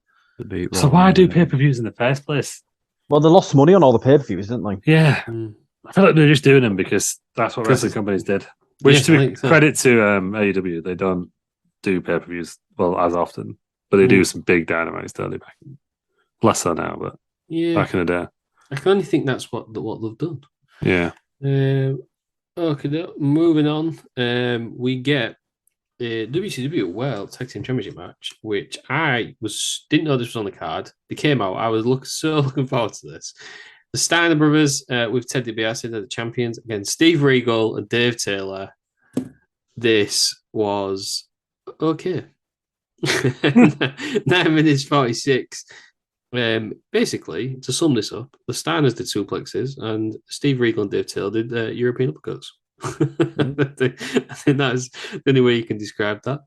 So why do pay-per-views in the first place? Well, they lost money on all the pay-per-views, didn't they? Yeah. I feel like they're just doing them because that's what wrestling companies did. Which, to be credit to AEW, they don't do pay-per-views, well, as often. But they do some big dynamites, don't they? Less so now, but back in the day. I can only think that's what they've done. Yeah. Okay, moving on. We get a WCW World Tag Team Championship match, which I didn't know this was on the card. They came out. I was looking forward to this. The Steiner brothers with Ted DiBiase, they're the champions, against Steve Regal and Dave Taylor. This was okay. 9 minutes 46. Basically, to sum this up, the Steiners did suplexes and Steve Regal and Dave Taylor did European uppercuts. I think that's the only way you can describe that.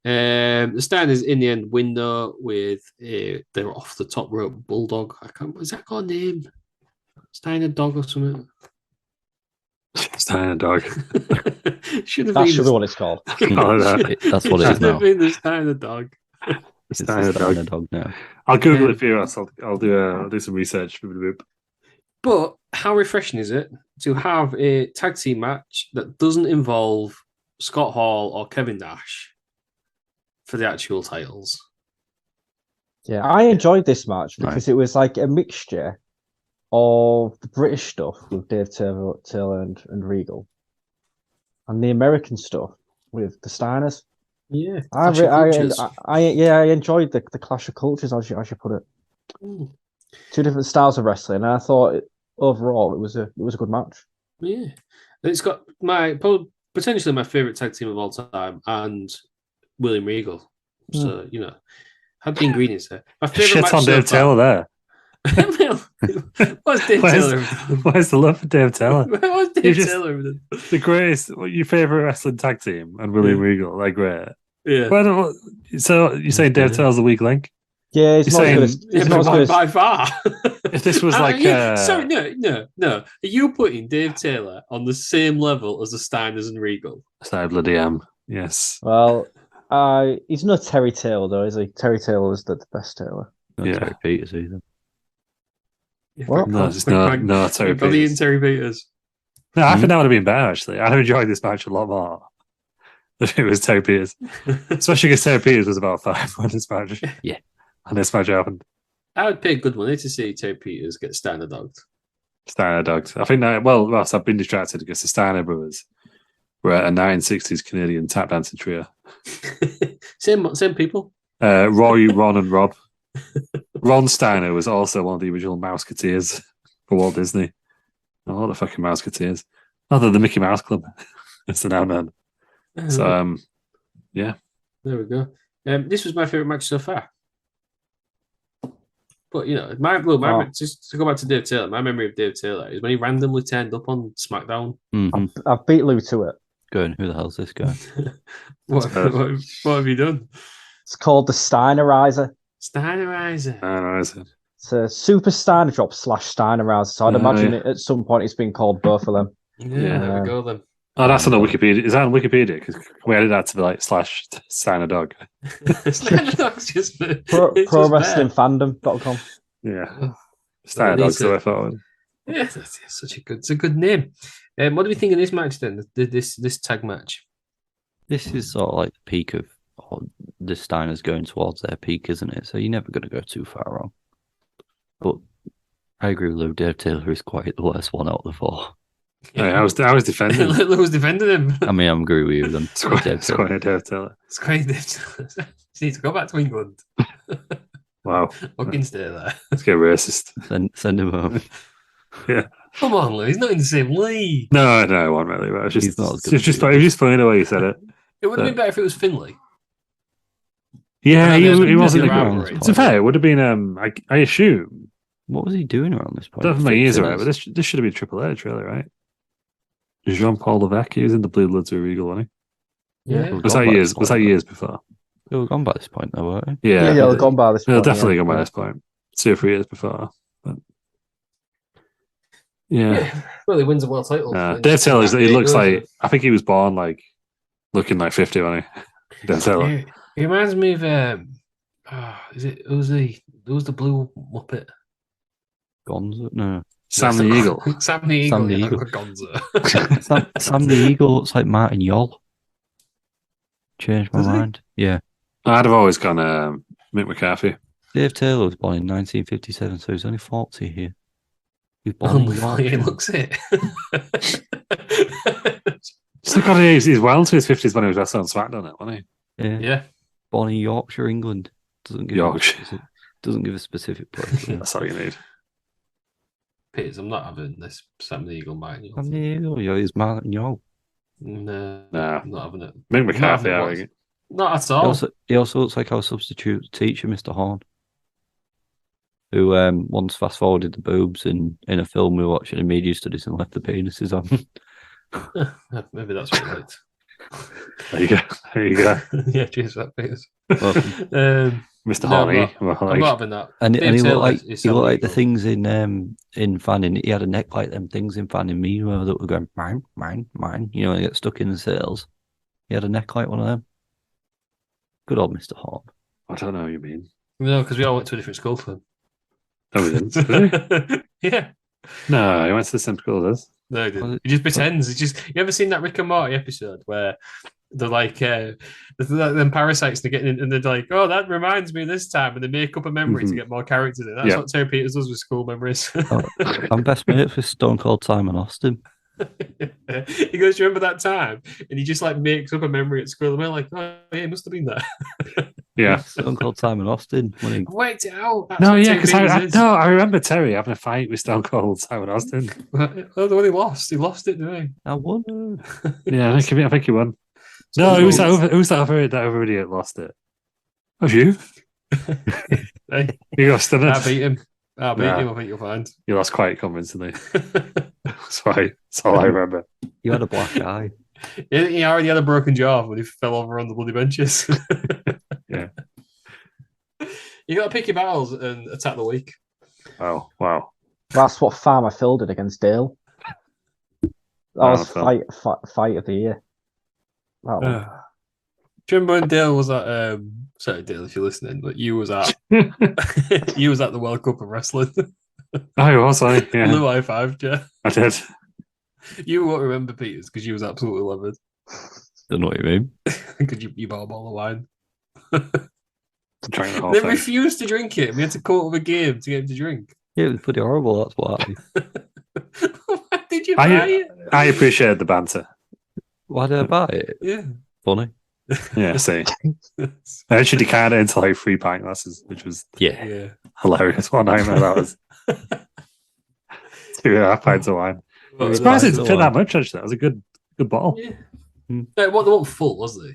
The Steiners in the end win though with they're off the top rope bulldog. Is that got a name? Steiner dog or something? Steiner dog. Should be what it's called. That's what it is now. Been the Steiner dog. Steiner dog now. I'll Google it for you. I'll do some research. But how refreshing is it to have a tag team match that doesn't involve Scott Hall or Kevin Nash for the actual titles? Yeah, I enjoyed this match because it was like a mixture of the British stuff with Dave Taylor and Regal, and the American stuff with the Steiners. Yeah, I enjoyed the clash of cultures, as you put it. Two different styles of wrestling, and I thought overall it was a good match. Yeah, it's got potentially my favorite tag team of all time, and William Regal. So had the ingredients there. My favorite match on Dave Taylor there. What's Dave Taylor? Where's the love for Dave Taylor? What's Dave Taylor? The greatest, your favorite wrestling tag team, and William Regal, they're great. Yeah. So you're saying Dave Taylor's the weak link? Yeah, it's not as good by far. If this was like, sorry, no. Are you putting Dave Taylor on the same level as the Steiners and Regal? I bloody am. Yes. Well, he's not Terry Taylor though, is he? Terry Taylor is the best Taylor. Not Terry Peters either. What? No, it's not Terry Peters. Terry Peters. No, I think that would have been better, actually. I'd have enjoyed this match a lot more if it was Terry Peters. Especially because Terry Peters was about 5 when this match. Yeah. And this match happened. I would pay good money to see Terry Peters get Steiner dogged. Steiner dogged. I think that, well, Ross, I've been distracted because the Steiner brothers were a 1960s Canadian tap dancing trio. Same people. Roy, Ron, and Rob. Ron Steiner was also one of the original Mouseketeers for Walt Disney. Oh, the fucking Mouseketeers. Oh, they're the Mickey Mouse Club. It's the now known. So, yeah. There we go. This was my favorite match so far. But you know, just to go back to Dave Taylor, my memory of Dave Taylor is when he randomly turned up on SmackDown. Mm-hmm. I've beat Lou to it. Going, who the hell's this guy? what have you done? It's called the Steinerizer. Steinerizer. It's a Super Steiner drop / Steinerizer. So I'd imagine it, at some point it's been called both of them. Yeah, there we go then. Oh, that's on the Wikipedia. Is that on Wikipedia? Because we added that to be like / Steiner Dog. Steiner Dog's just Pro Wrestling Fandom.com. Yeah. Steiner Dog, so I thought. Yeah, that's it's a good name. What do we think of this match then? This tag match? This is sort of like the peak of the Steiners going towards their peak, isn't it? So you're never going to go too far wrong. But I agree with Lou. Dave Taylor is quite the worst one out of the four. Yeah, I was defending. Lou was defending him. I mean, I'm agree with you. Then It's quite Dave Taylor. It's quite Dave Taylor. He needs to go back to England. Wow. Fucking stay there. Let's get racist. Send him home. Yeah. Come on, Lou. He's not in the same league. No, I wasn't really. But He's not as good it's just funny the way you said it. It would have been better if it was Finlay. Yeah, he wasn't. rivalry. To be fair, it would have been. I assume. What was he doing around this point? I don't have my ears right, but this should have been Triple H, really, right? Jean-Paul Levesque, he was in the Blue Bloods with Regal, wasn't he? Yeah. Was that years before? They were gone by this point, though, weren't they? Yeah, they've gone by this point. They'll definitely gone by this point. 2 or 3 years before. But yeah. Well, he wins a world title. Dave Taylor, he looks like, I think he was born like looking like 50, wasn't he? Dave Taylor. He reminds me of who's the blue Muppet? Gonzo? No. Sam the Eagle. Sam the Eagle. Sam the Eagle. Gonzo. Sam the Eagle looks like Martin Yol. Changed my mind. Yeah. I'd have always gone Mick McCarthy. Dave Taylor was born in 1957, so he's only 40 here. He was born in Yorkshire. He looks it. Still got he's well into his 50s when he was wrestling on SmackDown, wasn't Yeah. Yeah. Born in Yorkshire, England. Doesn't give a specific place. he? That's all you need. Piers, I'm not having this Sam the Eagle Martin. Sam the Eagle, yeah, he's Martin Yol. No, Nah. I'm not having it. Mick McCarthy, Not I having think. Not at all. He also looks like our substitute teacher, Mr. Horn, who once fast forwarded the boobs in a film we were watching in media studies and left the penises on. Maybe that's what I liked. There you go. Yeah, cheers for that, Piers. Mr. No, Horny. I'm not having that. And he Dave looked Taylor like is he Sam looked the like the Eagle. things in fanning. He had a neck like them things in fanning me, where that were going mine, mine, mine. You know, and get stuck in the sails. He had a neck like one of them. Good old Mr. Horn. I don't know what you mean. No, because we all went to a different school for him. No, we didn't. Did we? Yeah. No, he went to the same school as us. No, he didn't. He just pretends. You ever seen that Rick and Morty episode where they're like, them parasites, they're getting in, and they're like, oh, that reminds me of this time, and they make up a memory to get more characters in. That's what Terry Peters does with school memories. I'm best mates with Stone Cold Simon Austin. He goes, remember that time? And he just like makes up a memory at school, and we're like, oh, yeah, it must have been that. Yeah. Stone Cold Simon Austin. When he... Worked it out. That's No, what yeah, Terry because Peters is. I remember Terry having a fight with Stone Cold Simon Austin. Oh, the one he lost. He lost it, didn't I won. Yeah, I think he won. No, who's that other idiot lost it? Was you? he? Hey, You lost, didn't I it? beat him. I beat Nah. him, I think you'll find. You lost quite convincingly. That's right. That's all I remember. You had a black eye. He already had a broken jaw when he fell over on the bloody benches. Yeah. You got to pick your battles and attack the week. Oh, wow. That's what Farmer Phil did against Dale. That was Phil. fight of the year. That one. Do you remember when Dale was at? Sorry, Dale, if you're listening, but you was at you was at the World Cup of Wrestling. Oh, he was, I yeah. Blue high five, yeah. I did. You won't remember Peters because you was absolutely livid Don't know what you mean. because you bought a bottle of wine. Drank the whole They thing. refused to drink it. We had to come up with a game to get him to drink. Yeah, it was pretty horrible. That's why. Why did you buy it? I appreciated the banter. Why did I buy it? Yeah. Funny. Yeah, see. I actually decanned it into like 3 pint glasses, which was Yeah. Yeah. hilarious. One night that was 2.5 pints of wine. Well, Surprised it pints didn't of fit that wine. much, actually. That was a good bottle. Yeah. Hmm. No, they weren't full, was they?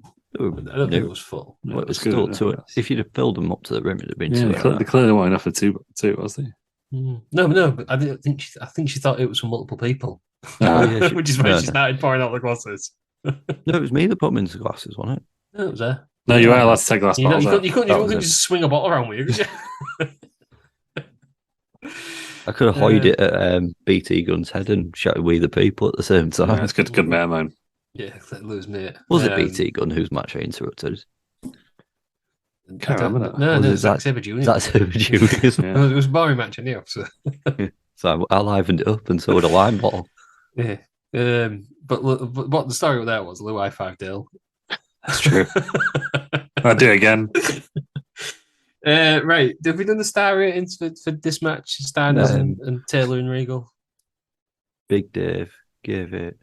I don't think No. it was full. Yeah, Well, it it's was good still enough, two. I guess. If you'd have filled them up to the rim, it'd have been Yeah, two. they clearly weren't enough for two, was they? No, but I didn't think. I think she thought it was for multiple people. Oh, yeah, Which is why no, she no. started pouring out the glasses. No, it was me that put them into glasses, wasn't it? No, it was there. No, you weren't allowed to take glass You know, bottles out. you couldn't That was just it. swing a bottle around with you, could you? I could have hoid it at BT Gun's head and shouted "We the People" at the same time. Yeah, it's good mate of mine. Yeah, let lose mate. Was it BT Gun whose match I interrupted? Can't remember that. No, Was no, it Zack Zack- Sabre Jr. That's Super Juniors. Yeah. It was a boring match anyhow. So So I livened it up and so would a lime bottle. yeah. But what the story there was, Lou I5 Dale. That's true. I'll do it again. Right. Have we done the star ratings for this match? Steiners No. and Taylor and Regal? Big Dave gave it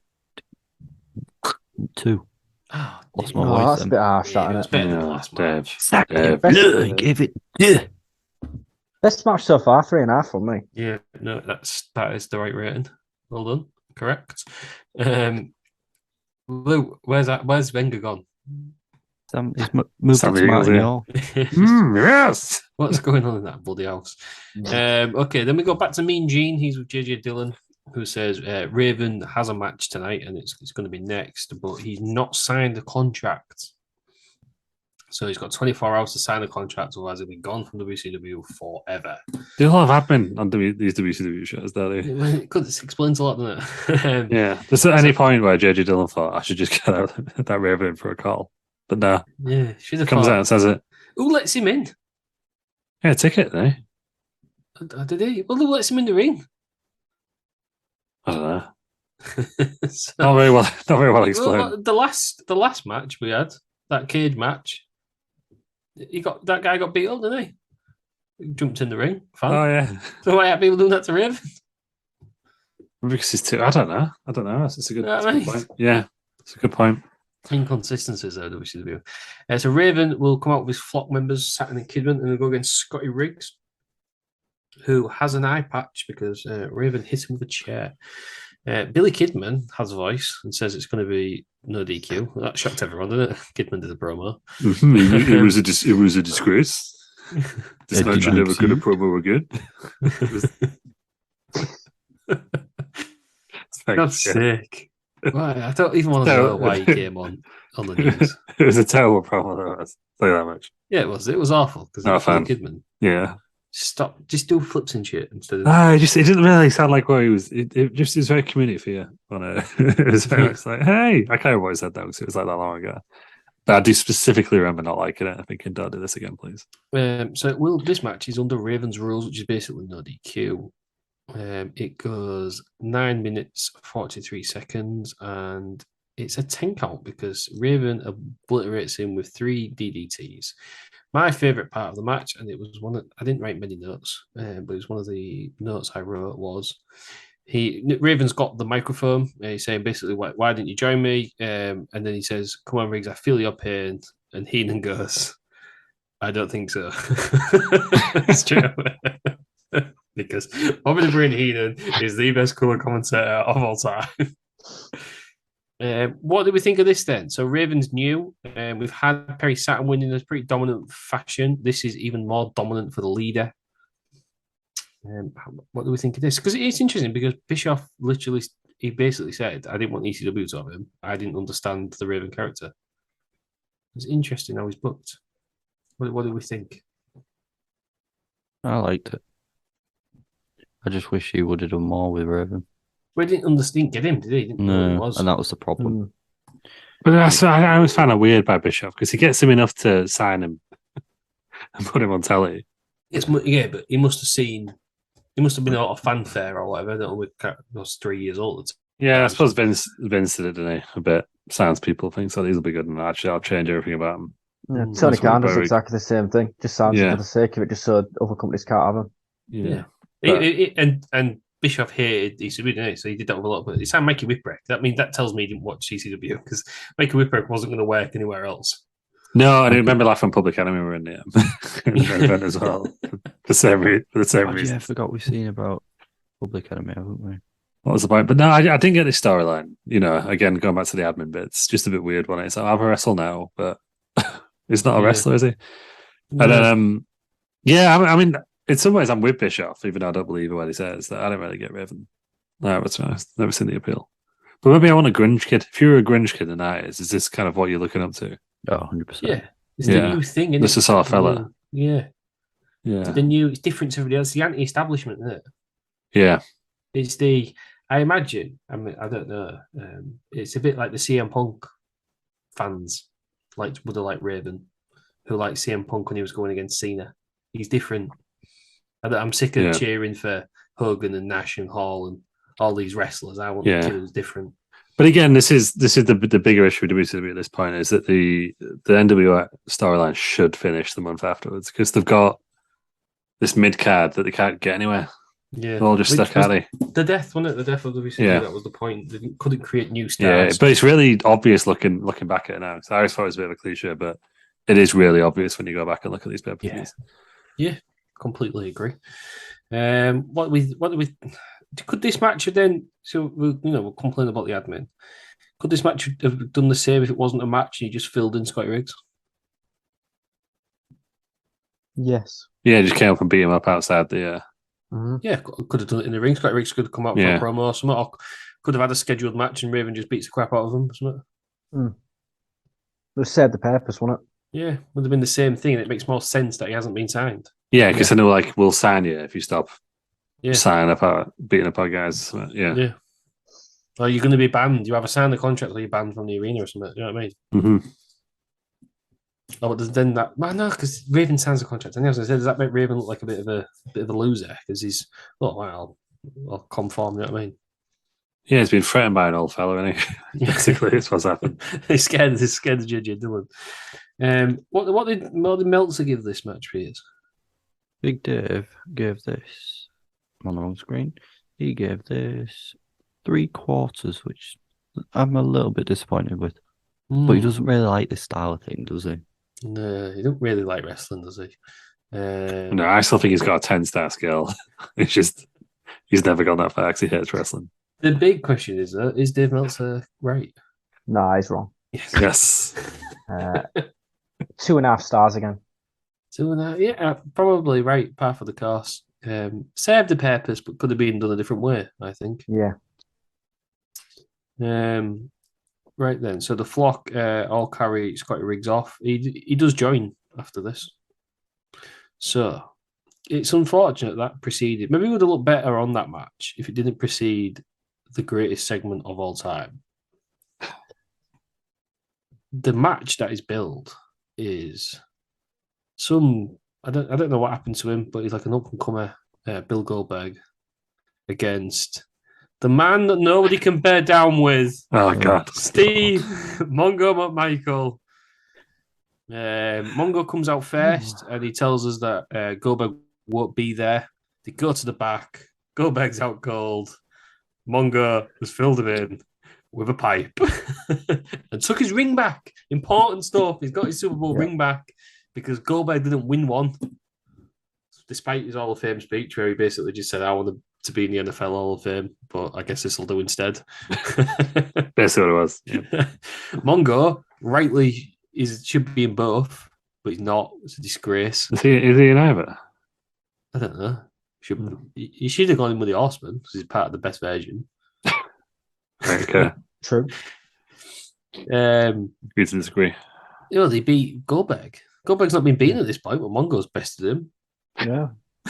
2. Oh, Lost dear. my Oh, voice that's a then. bit harsh, Yeah, that, it was isn't it? better than the Yeah, last Dave. match. Dave. Best No, of he it. gave it. Yeah. Best match so far, 3.5 for me. Yeah, no, that is the right rating. Well done. Correct. Lou, where's Wenger gone? He's moved Sam on to Eagles, Martin yeah. Yall. Yes. What's going on in that bloody house? Okay, then we go back to Mean Gene. He's with JJ Dillon, who says Raven has a match tonight and it's going to be next, but he's not signed the contract. So he's got 24 hours to sign the contract, otherwise he'll be gone from WCW forever. They all have admin on these WCW shows, don't they? It explains a lot, doesn't it? Yeah. There's at any point where JJ Dillon thought I should just get out that Raven in for a call. But no. Yeah, should have Comes thought, out and says it. who lets him in? Yeah, ticket, eh? Did he? Well, who lets him in the ring? I don't know. So- Not very well explained. Well, the last match we had, that cage match, that guy got beat up, didn't he? He jumped in the ring. Fine. Oh yeah. So why are people doing that to Raven? Because he's too I don't know. It's a good, Yeah, it's a good mate. point. Yeah. It's a good point. Inconsistencies there, WCW. So Raven will come out with his flock members, Saturn and Kidman, and they'll go against Scotty Riggs, who has an eye patch because Raven hit him with a chair. Billy Kidman has a voice and says it's going to be no DQ. That shocked everyone, didn't it? Kidman did a promo. It was a disgrace. This Yeah, match did never you could have see? promo again. God's sake. Why? I don't even want to know why he came on the news. It was a terrible promo, though. I'll tell you that much. Yeah, it was. It was awful because Not a it's Billy fan. Kidman. Yeah. Stop. Just do flips and shit instead of. It didn't really sound like what he was. It just was very community fear on it. It was very much like, hey, I kind of always said that because it was like that long ago. But I do specifically remember not liking it. I think don't do this again, please. So this match is under Raven's rules, which is basically no DQ. It goes 9 minutes 43 seconds, and it's a 10 count because Raven obliterates him with 3 DDTs. My favourite part of the match, and it was I didn't write many notes, but it was one of the notes I wrote was Raven's got the microphone. He's saying basically, why didn't you join me? And then he says, "Come on, Riggs, I feel your pain." And Heenan goes, "I don't think so." It's true. Because Bobby the Brain Heenan is the best colour commentator of all time. What do we think of this then? So Raven's new. We've had Perry Saturn win in a pretty dominant fashion. This is even more dominant for the leader. What do we think of this? Because it's interesting because Bischoff he basically said, I didn't want ECW to have him. I didn't understand the Raven character. It's interesting how he's booked. What do we think? I liked it. I just wish he would have done more with Raven. We didn't get him, did he? Didn't know who he No, was. and that was the problem. But I always found it weird by Bischoff because he gets him enough to sign him and put him on telly. Yeah, but he must have been a lot of fanfare or whatever. I don't know, with those 3 years old. Yeah, I suppose Vince did it, didn't he? A bit. Sounds people think so. These will be good, and actually, I'll change everything about him. Yeah, Mm, Tony that's Khan what does very- exactly the same thing. Just sounds Yeah. for the sake of it, just so other companies can't have him. Yeah. But- And Bischoff hated ECW, didn't he? So he did that with a lot. But it's how Mikey Whipwreck. That tells me he didn't watch ECW because Mikey Whipwreck wasn't going to work anywhere else. No, and I remember Laugh on Public Enemy were in the event as well. For the same reason. Yeah, I forgot we've seen about Public Enemy, haven't we? What was the point? But no, I didn't get this storyline. Again, going back to the admin bits, just a bit weird one. It's like, I have a wrestle now, but he's not a wrestler, is he? No. And then, I mean, in some ways, I'm with Bischoff, even though I don't believe what he says. That I don't really get Raven. No, that's right. I've never seen the appeal. But maybe I want a grunge kid. If you were a grunge kid in the 90s, is this kind of what you're looking up to? Oh, 100%. Yeah. It's the new thing, isn't this is our fella. Yeah. Yeah. It's different to everybody else. It's the anti-establishment, isn't it? Yeah. It's I imagine, I mean, I don't know. It's a bit like the CM Punk fans would have liked Raven, who liked CM Punk when he was going against Cena. He's different. I'm sick of cheering for Hogan and Nash and Hall and all these wrestlers. I want the kid who's different. But again, this is the bigger issue with WCW at this point, is that the NWO storyline should finish the month afterwards because they've got this mid card that they can't get anywhere. Yeah, they're all just stuck at it. The death, wasn't it? The death of WCW. Yeah. That was the point. They couldn't create new stars. Yeah, but it's really obvious looking back at it now. So I always thought it was a bit of a cliche, but it is really obvious when you go back and look at these pay-per-views. Yeah, completely agree. What we could this match have then? So we'll complain about the admin. Could this match have done the same if it wasn't a match and you just filled in Scotty Riggs? Yes. Yeah, just came up and beat him up outside the. Yeah, could have done it in the ring. Scotty Riggs could have come out for a promo or something. Or could have had a scheduled match and Raven just beats the crap out of him or something. It was served the purpose, wasn't it? Yeah, would have been the same thing. And it makes more sense that he hasn't been signed. Yeah, because then they were like, we'll sign you if you stop signing up, beating up our guys. Yeah. Or you're going to be banned. You either sign the contract or you're banned from the arena or something. You know what I mean? Mm-hmm. Oh, but then that no, because Raven signs a contract. And I was going to say, does that make Raven look like a bit of a loser? Because he's I'll conform. You know what I mean? Yeah, he's been threatened by an old fella, isn't he? Basically, that's what's happened. He's scared the judge, Dylan. What did Meltzer give this match, Piers? Big Dave gave this. I'm on the wrong screen. He gave this 3/4, which I'm a little bit disappointed with. But he doesn't really like this style of thing, does he? No, he don't really like wrestling, does he? No, I still think he's got a 10-star skill. It's just he's never gone that far because he hates wrestling. The big question is Dave Meltzer right? No, he's wrong. Yes. 2.5 stars again. 2.5, yeah, probably right, par for the course. Served the purpose, but could have been done a different way, I think. Yeah. Right then, so the flock all carry Scotty Riggs off. He does join after this. So it's unfortunate that preceded. Maybe it would have looked better on that match if it didn't precede the greatest segment of all time. The match that is billed is I don't know what happened to him, but he's like an up and comer, Bill Goldberg, against the man that nobody can bear down with. Oh God, Steve Mongo McMichael. Mongo comes out first, and he tells us that Goldberg won't be there. They go to the back. Goldberg's out cold. Mongo has filled him in with a pipe and took his ring back. Important stuff. He's got his Super Bowl ring back because Goldberg didn't win one, despite his Hall of Fame speech where he basically just said, I want to be in the NFL Hall of Fame, but I guess this will do instead. That's what it was. Yeah. Mongo, rightly, should be in both, but he's not. It's a disgrace. Is he in either? I don't know. He should have gone in with the Horseman because he's part of the best version. Okay. True. Agree to disagree. They beat Goldberg. Goldberg's not been beaten at this point, but Mongo's bested him. Yeah.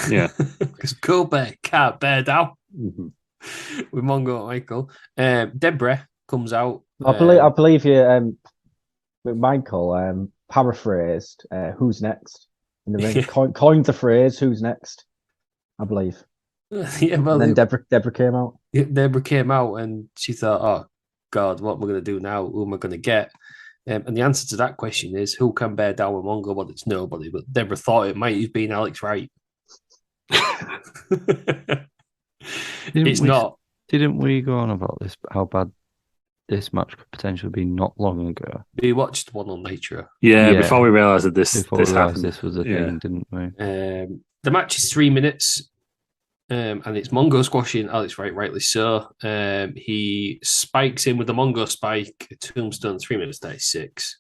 Yeah. Because Goldberg can't bear down with Mongo Michael. Deborah comes out. I believe you, with Michael, paraphrased "Who's next?" in the ring. Coined the phrase "Who's next?" I believe. Yeah, well, and then Deborah came out. Deborah came out and she thought, "Oh God, what am I going to do now? Who am I going to get?" And the answer to that question is, who can bear down with Mongo? Well, it's nobody. But Deborah thought it might have been Alex Wright. It's not. Didn't we go on about this? How bad this match could potentially be not long ago? We watched one on Nitro. Yeah, Yeah. before we realised that this Before we realised happened. this was a Yeah. thing, didn't we? The match is 3 minutes, and it's Mongo squashing Alex Wright, rightly so. He spikes in with the Mongo spike, tombstone, 3 minutes 36.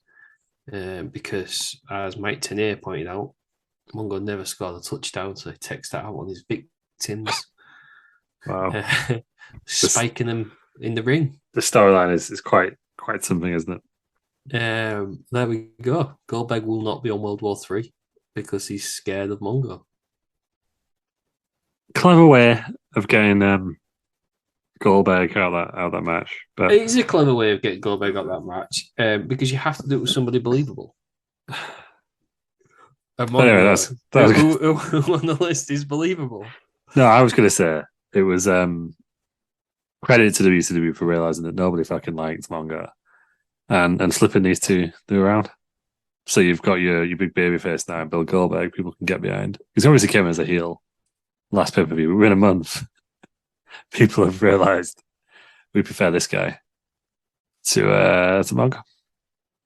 Because, as Mike Tenay pointed out, Mongo never scored a touchdown, so he takes that out on his victims. Wow. Spiking them in the ring. The storyline is quite something, isn't it? There we go. Goldberg will not be on World War III because he's scared of Mongo. Clever way of getting Goldberg out of that match. But It is a clever way of getting Goldberg out of that match because you have to do it with somebody believable. And Mongo, anyway, that's who on the list is believable? no. I was going to say it was credit to WCW for realizing that nobody fucking liked Mongo and slipping these two around. So you've got your big baby face now, Bill Goldberg. People can get behind. He's obviously came as a heel last pay per view. We're in a month. People have realized we prefer this guy to Mongo.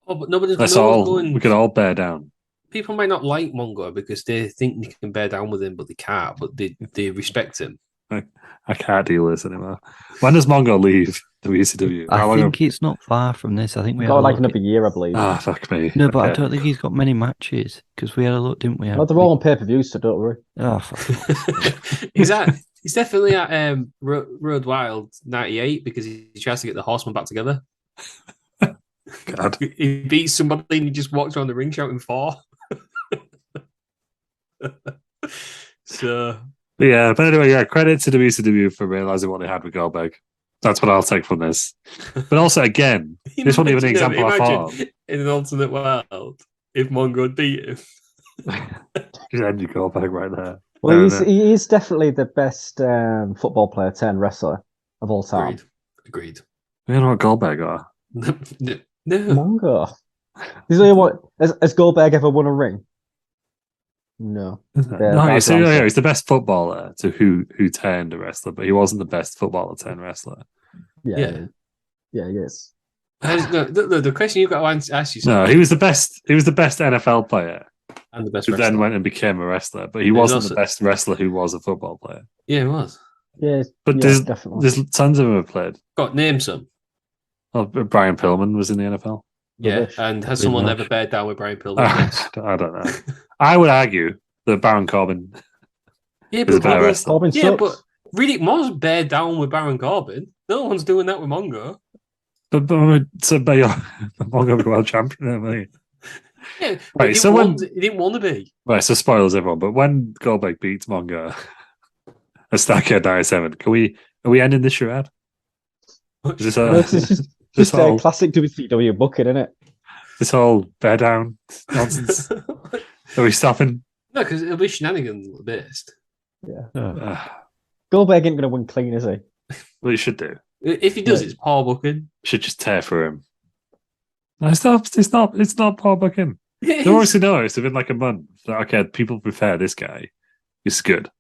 Oh, but nobody's That's no one's all. going. We can all bear down. People might not like Mongo because they think they can bear down with him, but they can't. But they respect him. I can't deal with this anymore. When does Mongo leave the WCW? I think it's not far from this. I think we Got had a like look another year, I believe. Ah, fuck me. No, but I Okay. don't think he's got many matches because we had a look, didn't we? No, they're all on pay-per-view, so don't worry. Oh, fuck. He's definitely at Road Wild 98 because he tries to get the Horsemen back together. God. He beats somebody and he just walks around the ring shouting "4." So Yeah, but anyway, yeah, credit to WCW for realizing what they had with Goldberg. That's what I'll take from this. But also, again, this wasn't even an example I thought. In an alternate world, if Mongo had beat him. Just Andy Goldberg right there. Well, No. he is definitely the best football player turned wrestler of all time. Agreed. We don't know what Goldberg are. No. Mongo. He's only what has Goldberg ever won a ring? No. Is it? Yeah, No, that's so what I'm saying. he's the best footballer to who turned a wrestler, but he wasn't the best footballer turned wrestler. Yeah, he is. The question you've got to ask yourself. No, he was the best. He was the best NFL player And the best who wrestler. then went and became a wrestler, but he was wasn't also- the best wrestler who was a football player. Yeah, he was. Yeah, But yeah, definitely. there's tons of them have played. Got name some. Well, Brian Pillman was in the NFL. Yeah, Rubbish. and has Pretty someone much. ever bared down with Brian Pillman? I don't know. I would argue that Baron Corbin Yeah, is a better Corbin- wrestler. Corbin Yeah, sucks. but Riddick Moss bared down with Baron Corbin. No one's doing that with Mongo. But you're Mongo world champion, isn't he? Yeah, Right, he, so he didn't want to be. Right, so spoilers everyone, but when Goldberg beats Mongo at Starcade 97, are we ending this charade? Is this No, it's just this whole classic WCW booking, isn't it? this whole bear down nonsense? Are we stopping? No, because it'll be shenanigans at the best. Goldberg ain't going to win clean, is he? Well, you should do. If he does, Yeah. it's Paul booking. Should just tear through him. No, it's not Paul Buchan. It They've is. obviously noticed within like a month that okay, people prefer this guy. He's good.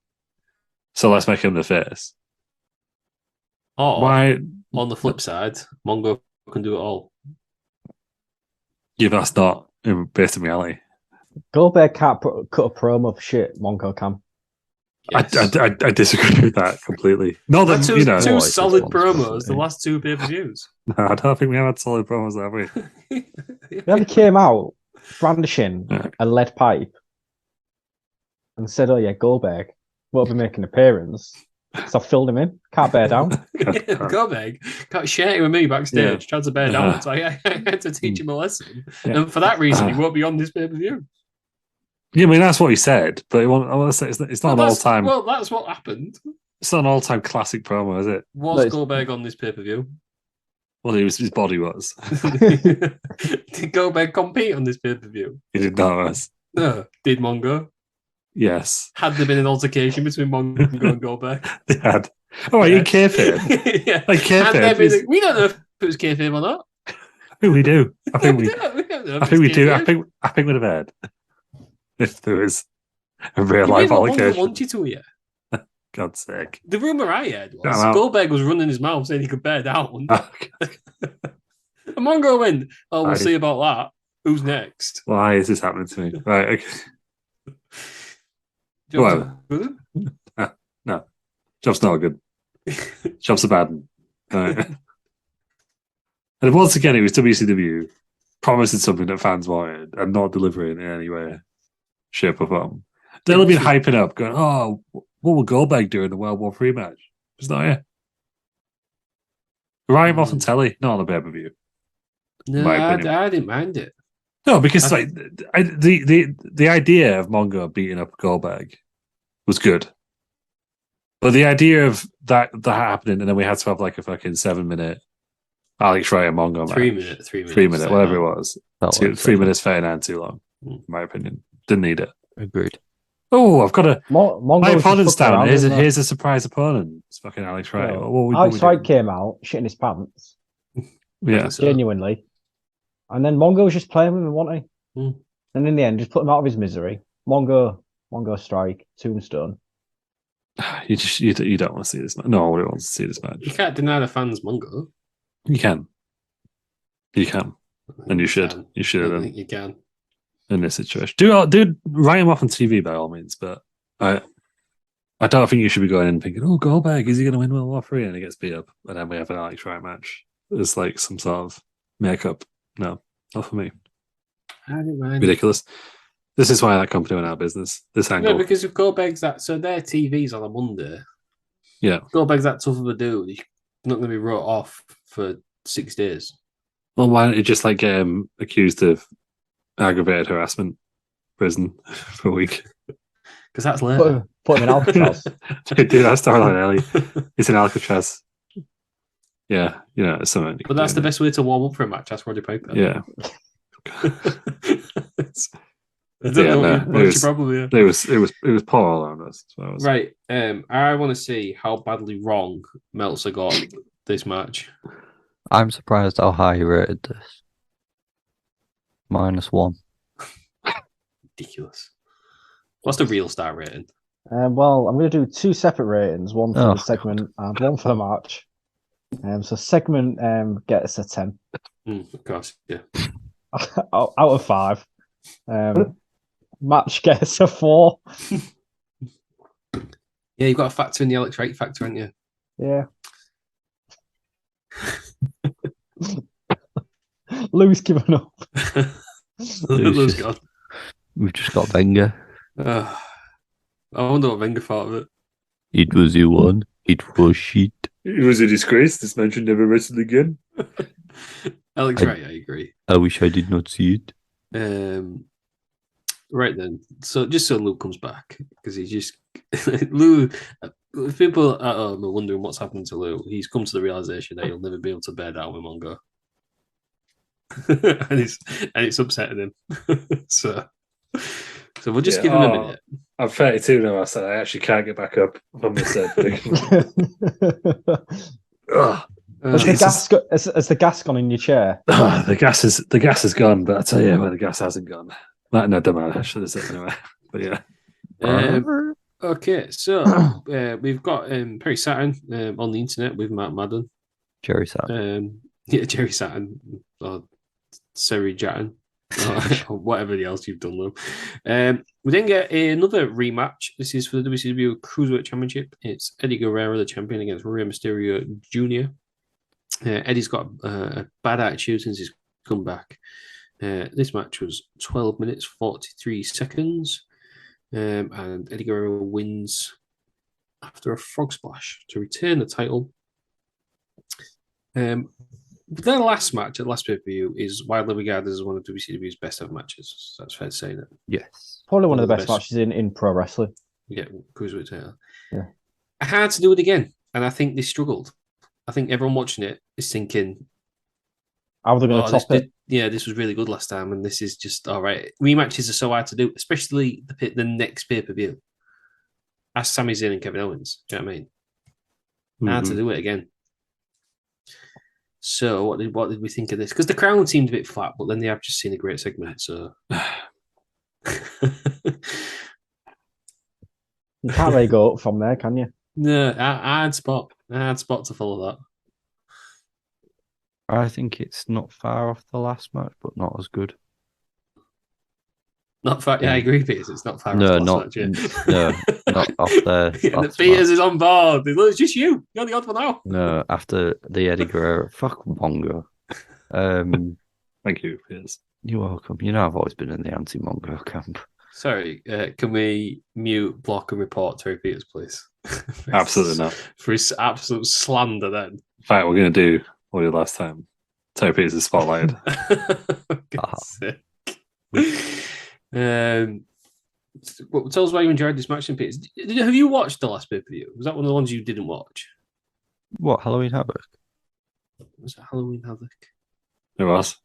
So let's make him the face. Or, Why? on the flip side, Mongo can do it all. Yeah, that's not based in reality. Goldberg can't cut a promo for shit. Mongo can. Yes. I disagree with that completely. Not Had that two, you know. two Always solid responsible, promos, the yeah. last two pay-per-views. No, I don't think we have had solid promos, have we? He never came out brandishing Yeah. a lead pipe and said, "Oh yeah, Goldberg will be making an appearance." So I filled him in. Can't bear down. Goldberg can't share it with me backstage. Yeah. Tried to bear down, so I had to teach him a lesson. Yeah. And for that reason, he won't be on this pay-per-view. Yeah, I mean that's what he said, but I want to say it's not an all-time. Well, that's what happened. It's not an all-time classic promo, is it? Was No, it's- Goldberg on this pay-per-view? Well, his body was. Did Goldberg compete on this pay-per-view? He did not. Was. No. Did Mongo? Yes, Had there been an altercation between Mongo and Goldberg? they had. Oh, right, in kayfabe. Yeah. Like Had there kayfabe. been we don't know if it was kayfabe or not. I think we do. I think we. don't know if I think we it's do. kayfabe. I think we'd have heard if there was a real You life mean what Mongo altercation. want you to hear? God's sake. The rumor I heard was I'm out. Goldberg was running his mouth saying he could bear down. Oh, And Mongo went, "Oh, we'll I see about that. Who's next?" why is this happening to me? Right, okay. Job's Whatever. good. No. Job's not good. Job's a bad one. Right. And once again, it was WCW promising something that fans wanted and not delivering in any way, shape, or form. They'll have been hyping up, going, "Oh, what will Goldberg do in the World War III match?" It's not here. Ryan off on telly, not on the pay-per-view. No, my I opinion. didn't mind it. No, because the idea of Mongo beating up Goldberg was good. But the idea of that happening, and then we had to have like a fucking 7-minute Alex Wright and Mongo match. 3 minutes. 3 minutes, whatever it was. Felt like 3 minutes 39 too long, in my opinion. Didn't need it. Agreed. Oh, I've got a Mongo my was just opponent's fucking down. around, Here's wasn't here's a surprise opponent. It's fucking Alex Wright. Yeah. What Alex we Wright doing? came out shitting his pants, Yeah. genuinely, and then Mongo was just playing with him, wasn't he? Mm. And in the end, just put him out of his misery. Mongo strike, tombstone. You don't want to see this match. No one wants to see this You match. can't deny the fans Mongo. You can, and you should. can. You should I have think you can. in this situation. Do write him off on TV by all means, but I don't think you should be going in thinking, "Oh, Goldberg, is he going to win World War III?" and he gets beat up, and then we have an Alex Wright match. It's like some sort of makeup. No, not for me. I didn't mind. Ridiculous. This is why that company went out of business. This angle. No, because if Goldberg's that, so their TV's on a Monday. Yeah. Goldberg's that tough of a dude. He's not going to be wrote off for 6 days. Well, why don't you just like get him accused of aggravated harassment prison for a week? Because that's later. Put him in Alcatraz. Do that storyline early. It's in Alcatraz. Yeah, it's something. But that's the best way to warm up for a match. That's Roddy Piper. Yeah. I don't know what's your problem here. It was poor all around us. Right. I want to see how badly wrong Meltzer got this match. I'm surprised how high he rated this. -1. Ridiculous. What's the real star rating? Well, I'm going to do 2 separate ratings, one for Oh, the segment and one for the match. So segment gets a 10 Of course, yeah. out of 5. Match gets a 4. Yeah, you've got to factor in the Alex Wright factor, haven't you? Yeah. Lou's given up. Lou's gone. We've just got Wenger. I wonder what Wenger thought of it. It was you one. It was shit. It was a disgrace. This man should never wrestle again. Alex Wright, I agree. I wish I did not see it. Right then, so just so Lou comes back, because he's just Lou. If people at home are wondering what's happened to Lou, he's come to the realization that he'll never be able to bear down with Mongo, and it's upsetting him. so we'll just give him a minute. I'm 32 now. I said I actually can't get back up from this. Has the gas gone in your chair? The gas is gone, but I tell you where the gas hasn't gone. No, don't matter. I should have said anyway. But yeah. Okay, so we've got Perry Saturn on the internet with Matt Madden. Jerry Saturn. Jerry Saturn or Seri Jatten or whatever else you've done, Lou. We then get another rematch. This is for the WCW Cruiserweight Championship. It's Eddie Guerrero, the champion, against Rey Mysterio Jr. Eddie's got a bad attitude since he's come back. This match was 12 minutes, 43 seconds. And Eddie Guerrero wins after a frog splash to retain the title. Their last match at last pay-per-view is widely regarded as one of WCW's best ever matches. That's fair to say that. Yes. Probably one of the best matches in pro wrestling. Yeah, Cruiserweight title. Yeah. Hard to do it again, and I think they struggled. I think everyone watching it is thinking, how are they going to top it? This was really good last time, and this is just all right. Rematches are so hard to do, especially the next pay-per-view. Ask Sami Zayn and Kevin Owens. Do you know what I mean? Hard to do it again. So what did we think of this? Because the crowd seemed a bit flat, but then they have just seen a great segment. So You can't really go up from there, can you? No, hard spot. Hard spot to follow that. I think it's not far off the last match, but not as good. Not far. Yeah, I agree, Peters. It's not far No, off the last not match. no, not off there. And Peters is on board. It's just you. You're the odd one out. No, after the Eddie Guerrero. Fuck Mongo. Thank you, Piers. You're welcome. You know I've always been in the anti-Mongo camp. Sorry, can we mute, block, and report Terry Peters, please? Absolutely not. For his absolute slander, then. In fact, we're going to do what we did last time. Terry Peters is spotlighted. God's sake. Well, tell us why you enjoyed this match, then, Peters. Have you watched the last pay-per-view? Was that one of the ones you didn't watch? What, Halloween Havoc? Was it Halloween Havoc? It was.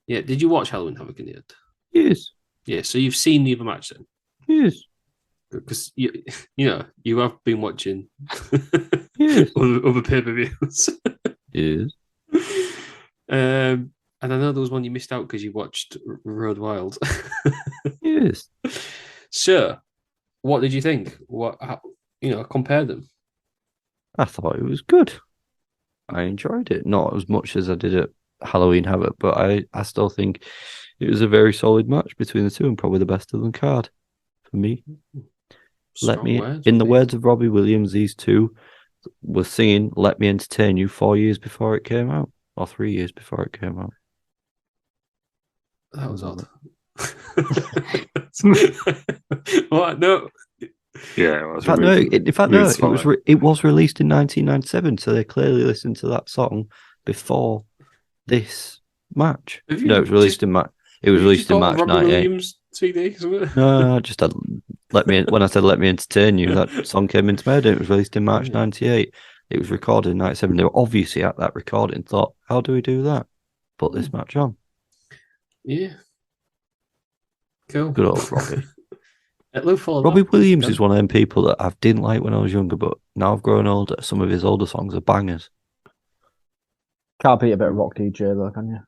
Yeah, did you watch Halloween Havoc in the end? Yes. Yeah, so you've seen the other match then? Yes. Because you have been watching Yes. other pay-per-views. Yes. And I know there was one you missed out because you watched Road Wild. Yes. So, what did you think? Compare them. I thought it was good. I enjoyed it. Not as much as I did at Halloween Havoc, but I still think it was a very solid match between the two and probably the best of the card for me. In the words of Robbie Williams, these two were singing "Let Me Entertain You" 4 years before it came out, or 3 years before it came out. That was odd. What? No. Yeah, it was. It was released in 1997, so they clearly listened to that song before this match. No, it was released in March. It was released in March '98. CD, no, I just had when I said "Let Me Entertain You," that song came into my head. And it was released in March '98. It was recorded in '97. They were obviously at that recording. Thought, how do we do that? Put this match on. Yeah. Cool. Good old Robbie. Robbie Williams is one of them people that I didn't like when I was younger, but now I've grown older. Some of his older songs are bangers. Can't beat a bit of rock DJ though, can you?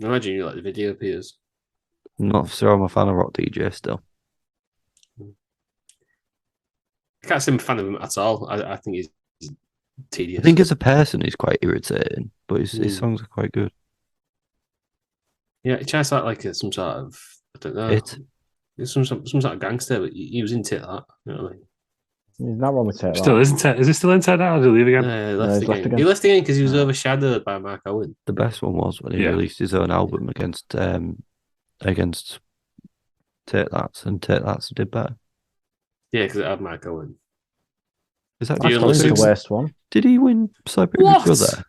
Imagine you like the video appears. I'm not sure I'm a fan of rock DJ still. I can't say I'm a fan of him at all. I think he's tedious. I think as a person he's quite irritating, but his songs are quite good. Yeah, he tries to act like some sort of, I don't know. It's some sort of gangster, but he was into that. You know what I mean? He's not wrong with Tate. Still isn't it? Is he still in Tate now? Or did he leave again? He left again. He left again because he was overshadowed by Mark Owen. The best one was when he released his own album against Tate Lats, and Tate Lats did better. Yeah, because it had Mark Owen. Is that the worst one? Did he win Celebrity Big Brother?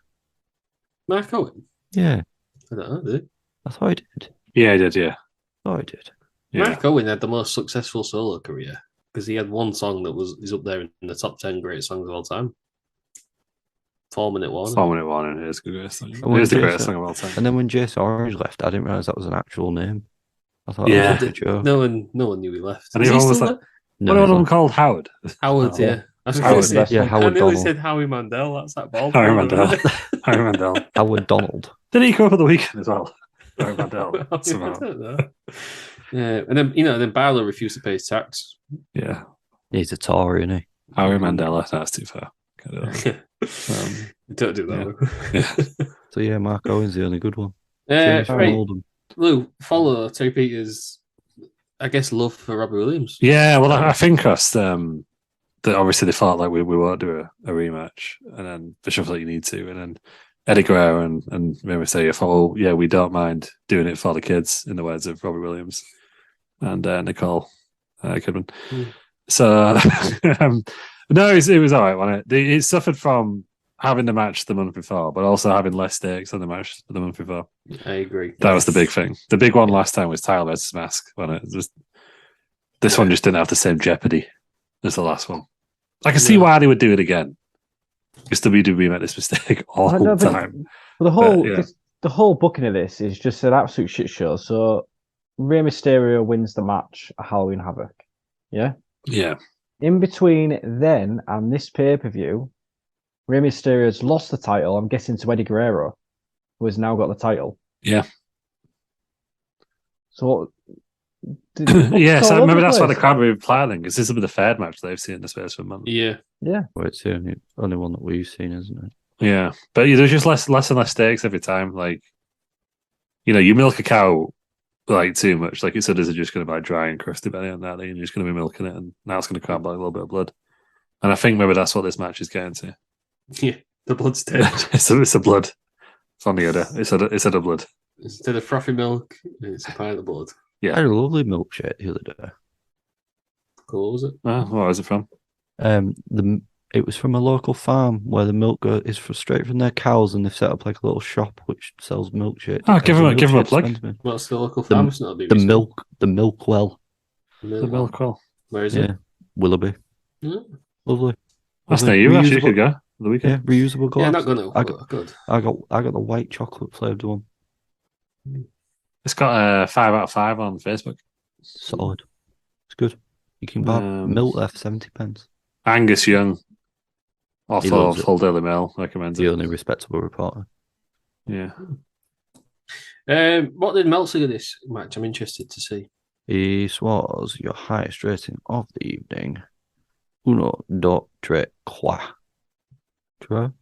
Mark Owen? Yeah. I don't know, did he? I thought he did. Yeah, he did, yeah. I thought he did. Yeah. Mark Owen had the most successful solo career because he had one song that is up there in the top 10 greatest songs of all time. 4 Minute Warning. 4 Minute Warning is the greatest song. It is the greatest song of all time. And then when Jason Orange left, I didn't realise that was an actual name. I thought that was a joke. No one knew he left. And everyone was like, what was one called? Howard? Howard, yeah. Howard I nearly Donald. said Howie Mandel. That's that ball. Howie Mandel. Howie Mandel. Howard Donald. Did he come up at the weekend as well? Howie Mandel. I don't know. Yeah, and then Barlow refused to pay his tax. Yeah. He's a Tory, isn't he? Howie Mandela, that's too far. Don't do that. Yeah. So yeah, Mark Owen's the only good one. Right. Lou, follow Terry Peters' I guess love for Robbie Williams. Yeah, well, I think us that obviously they felt like we won't do a rematch, and then Bischoff thought you need to, and then Eddie Guerrero and Rey Mysterio thought, oh yeah, we don't mind doing it for the kids, in the words of Robbie Williams and Nicole Kidman. So no, it was all right, wasn't it? It suffered from having the match the month before, but also having less stakes than the match the month before. I agree. That was the big thing. The big one last time was Tyler versus Mask, wasn't it? This one just didn't have the same jeopardy as the last one. I can see why they would do it again. Because WWE made this mistake all the time. The whole booking of this is just an absolute shit show. So Rey Mysterio wins the match at Halloween Havoc. Yeah? Yeah. In between then and this pay-per-view, Rey Mysterio's lost the title, I'm guessing, to Eddie Guerrero, who has now got the title. Yeah. So, yeah, so maybe that's why the crowd were planning, because this will be the third match they've seen in the space for a month. Yeah. Yeah. Well, it's the only one that we've seen, isn't it? Yeah, but there's just less and less stakes every time. Like, you milk a cow like too much. Like, it's just going to be dry and crusty by the end of that, and you're just going to be milking it, and now it's going to come out like a little bit of blood. And I think maybe that's what this match is getting to. Yeah, the blood's dead. it's a blood. It's on the other. It's a blood. Instead of frothy milk, it's a pint of blood. Yeah. I had a lovely milkshake the other day. Cool, was it? Oh, where is it from? It was from a local farm where the milk is straight from their cows, and they've set up like a little shop which sells milkshake. Oh, give them a plug. What's the local farm? It's not The milk well. The milk well. Where is it? Willoughby. Mm. Lovely. That's not you. Actually, you could go the weekend. Yeah, reusable glass. Yeah, not gonna. Good. I got the white chocolate flavoured one. It's got a 5 out of 5 on Facebook. Solid. It's good. You can buy milk there for 70p. Angus Young, He author loves of it. Hull Daily Mail, recommends The it. only respectable reporter. Yeah. What did Meltzer give this match? I'm interested to see. This was your highest rating of the evening. 1.3. True?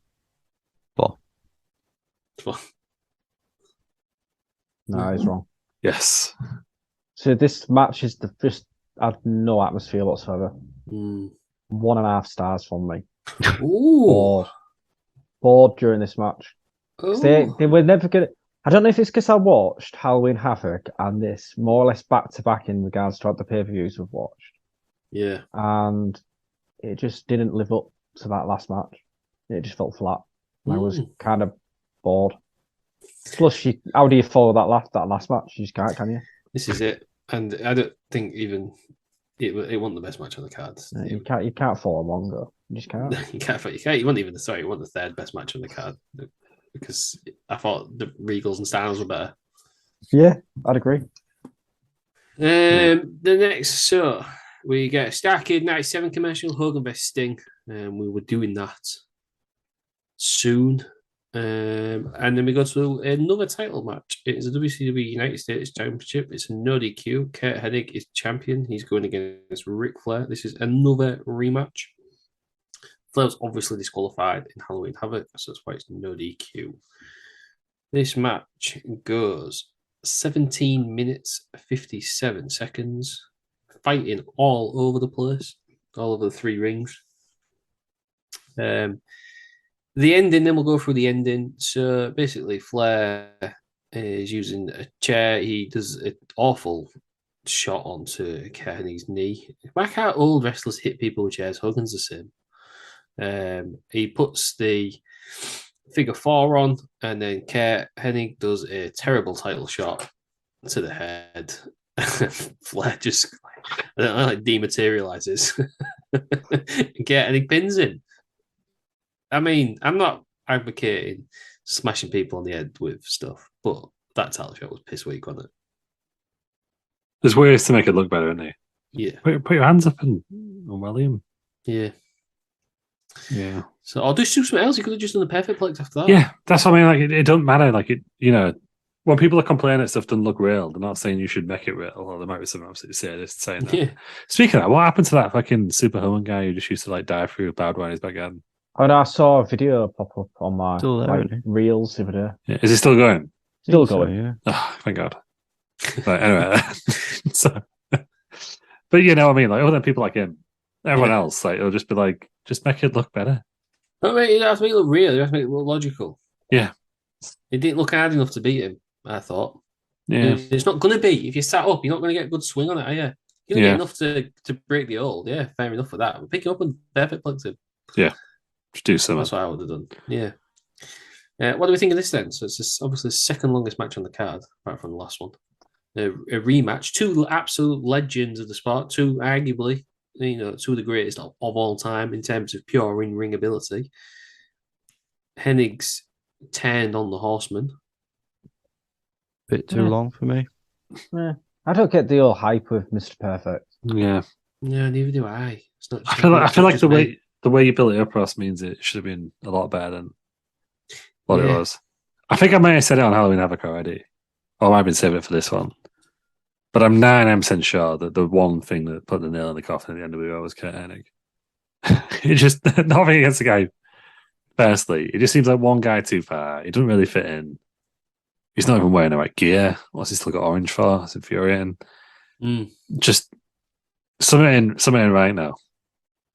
4. No, he's wrong. Yes. So this match is just had no atmosphere whatsoever. Mm. 1.5 stars from me. Ooh. Bored during this match. 'Cause They Ooh. were never gonna. I don't know if it's because I watched Halloween Havoc and this more or less back to back in regards to the pay-per-views we've watched, Yeah. and it just didn't live up to that last match. It just felt flat. And I was kind of bored. Plus, how do you follow that last match? You just can't, can you? This is it. And I don't think even it wasn't the best match on the card. You can't follow longer. You just can't. You can't. You wasn't even the third best match on the card because I thought the Regals and Styles were better. Yeah, I'd agree. The next, so we get Starcade 97 commercial, Hogan vs Sting. We were doing that soon. And then we go to another title match. It is a WCW United States Championship. It's a no DQ. Kurt Hennig is champion. He's going against Ric Flair. This is another rematch. Flair was obviously disqualified in Halloween Havoc, so that's why it's no DQ. This match goes 17 minutes, 57 seconds. Fighting all over the place, all over the 3 rings. The ending, then we'll go through the ending. So basically, Flair is using a chair. He does an awful shot onto Kenney's knee. Why can't old wrestlers hit people with chairs? Hogan's the same. He puts the figure 4 on, and then Hennig does a terrible title shot to the head. Flair just dematerializes. And he pins him. I mean, I'm not advocating smashing people on the head with stuff, but that title shot was piss weak, wasn't it? There's ways to make it look better, isn't there? Yeah. Put your hands up and William. Yeah. Yeah. So I'll just do something else. He could have just done the perfect plex after that. Yeah, that's what I mean. Like, it don't matter. Like, when people are complaining that stuff doesn't look real, they're not saying you should make it real. Although there might be someone absolutely serious saying that. Yeah. Speaking of that, what happened to that fucking Superhuman guy who just used to die through a bad one in his back end? And I saw a video pop up on my Still there, isn't it? reels the other day. Yeah. Is he still going? Still So, going. yeah. Oh, thank God. Right, anyway. So, but you know what I mean? Like, other than people like him, everyone else, like, it'll just be like, just make it look better. I mean, it has to make it look real. It has to make it look logical. Yeah. It didn't look hard enough to beat him, I thought. Yeah. It's not going to be. If you sat up, you're not going to get a good swing on it, are you? You're going to get enough to break the hold. Yeah, fair enough for that. But pick it up and perfect plex him. Yeah. Just do something. That's what I would have done. Yeah. What do we think of this then? So it's obviously the second longest match on the card, apart from the last one. A rematch. 2 absolute legends of the sport. 2 arguably, 2 of the greatest of all time in terms of pure ring ability. Hennig's turned on the Horseman. Bit too long for me. Yeah. I don't get the old hype with Mr. Perfect. Yeah. No, neither do I. It's not. I feel like the way you built it up, Ross, means it should have been a lot better than what it was. I think I may have said it on Halloween Havoc already. Or I might have been saving it for this one. But I'm 99% sure that the one thing that put the nail in the coffin at the end of it was Kurt Hennig. It just nothing against the guy. Firstly, it just seems like one guy too far. He doesn't really fit in. He's not even wearing the right gear. What's he still got orange for? It's infuriating. Just something right now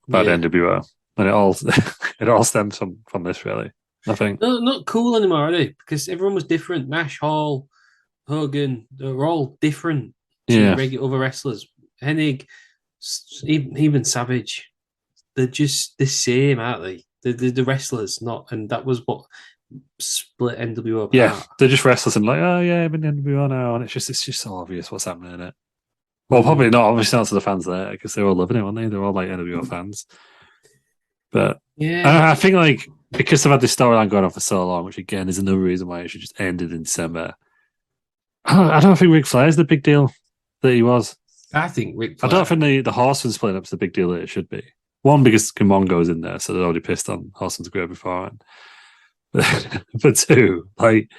about Yeah. NWO, and it all stems from this really. I think. No, not cool anymore, are they? Because everyone was different. Nash, Hall, Hogan, they were all different to Yeah. regular other wrestlers. Hennig, even Savage, they're just the same, aren't they? The wrestlers, not, and that was what split NWO apart. Yeah, they're just restless and like, oh yeah, I'm in NWO now, and it's just so obvious what's happening in it. Well, probably not obviously not to the fans there because they're all loving it, aren't they? They're all like NWO fans. But Yeah, I think like because they've had this storyline going on for so long, which again is another reason why it should just ended in December. I don't think Ric Flair's the big deal that he was. I think Ric I Flair. don't think the Horseman split up's the big deal that it should be. One, because Kimongo's in there, so they're already pissed on Horseman's great before. But two, like,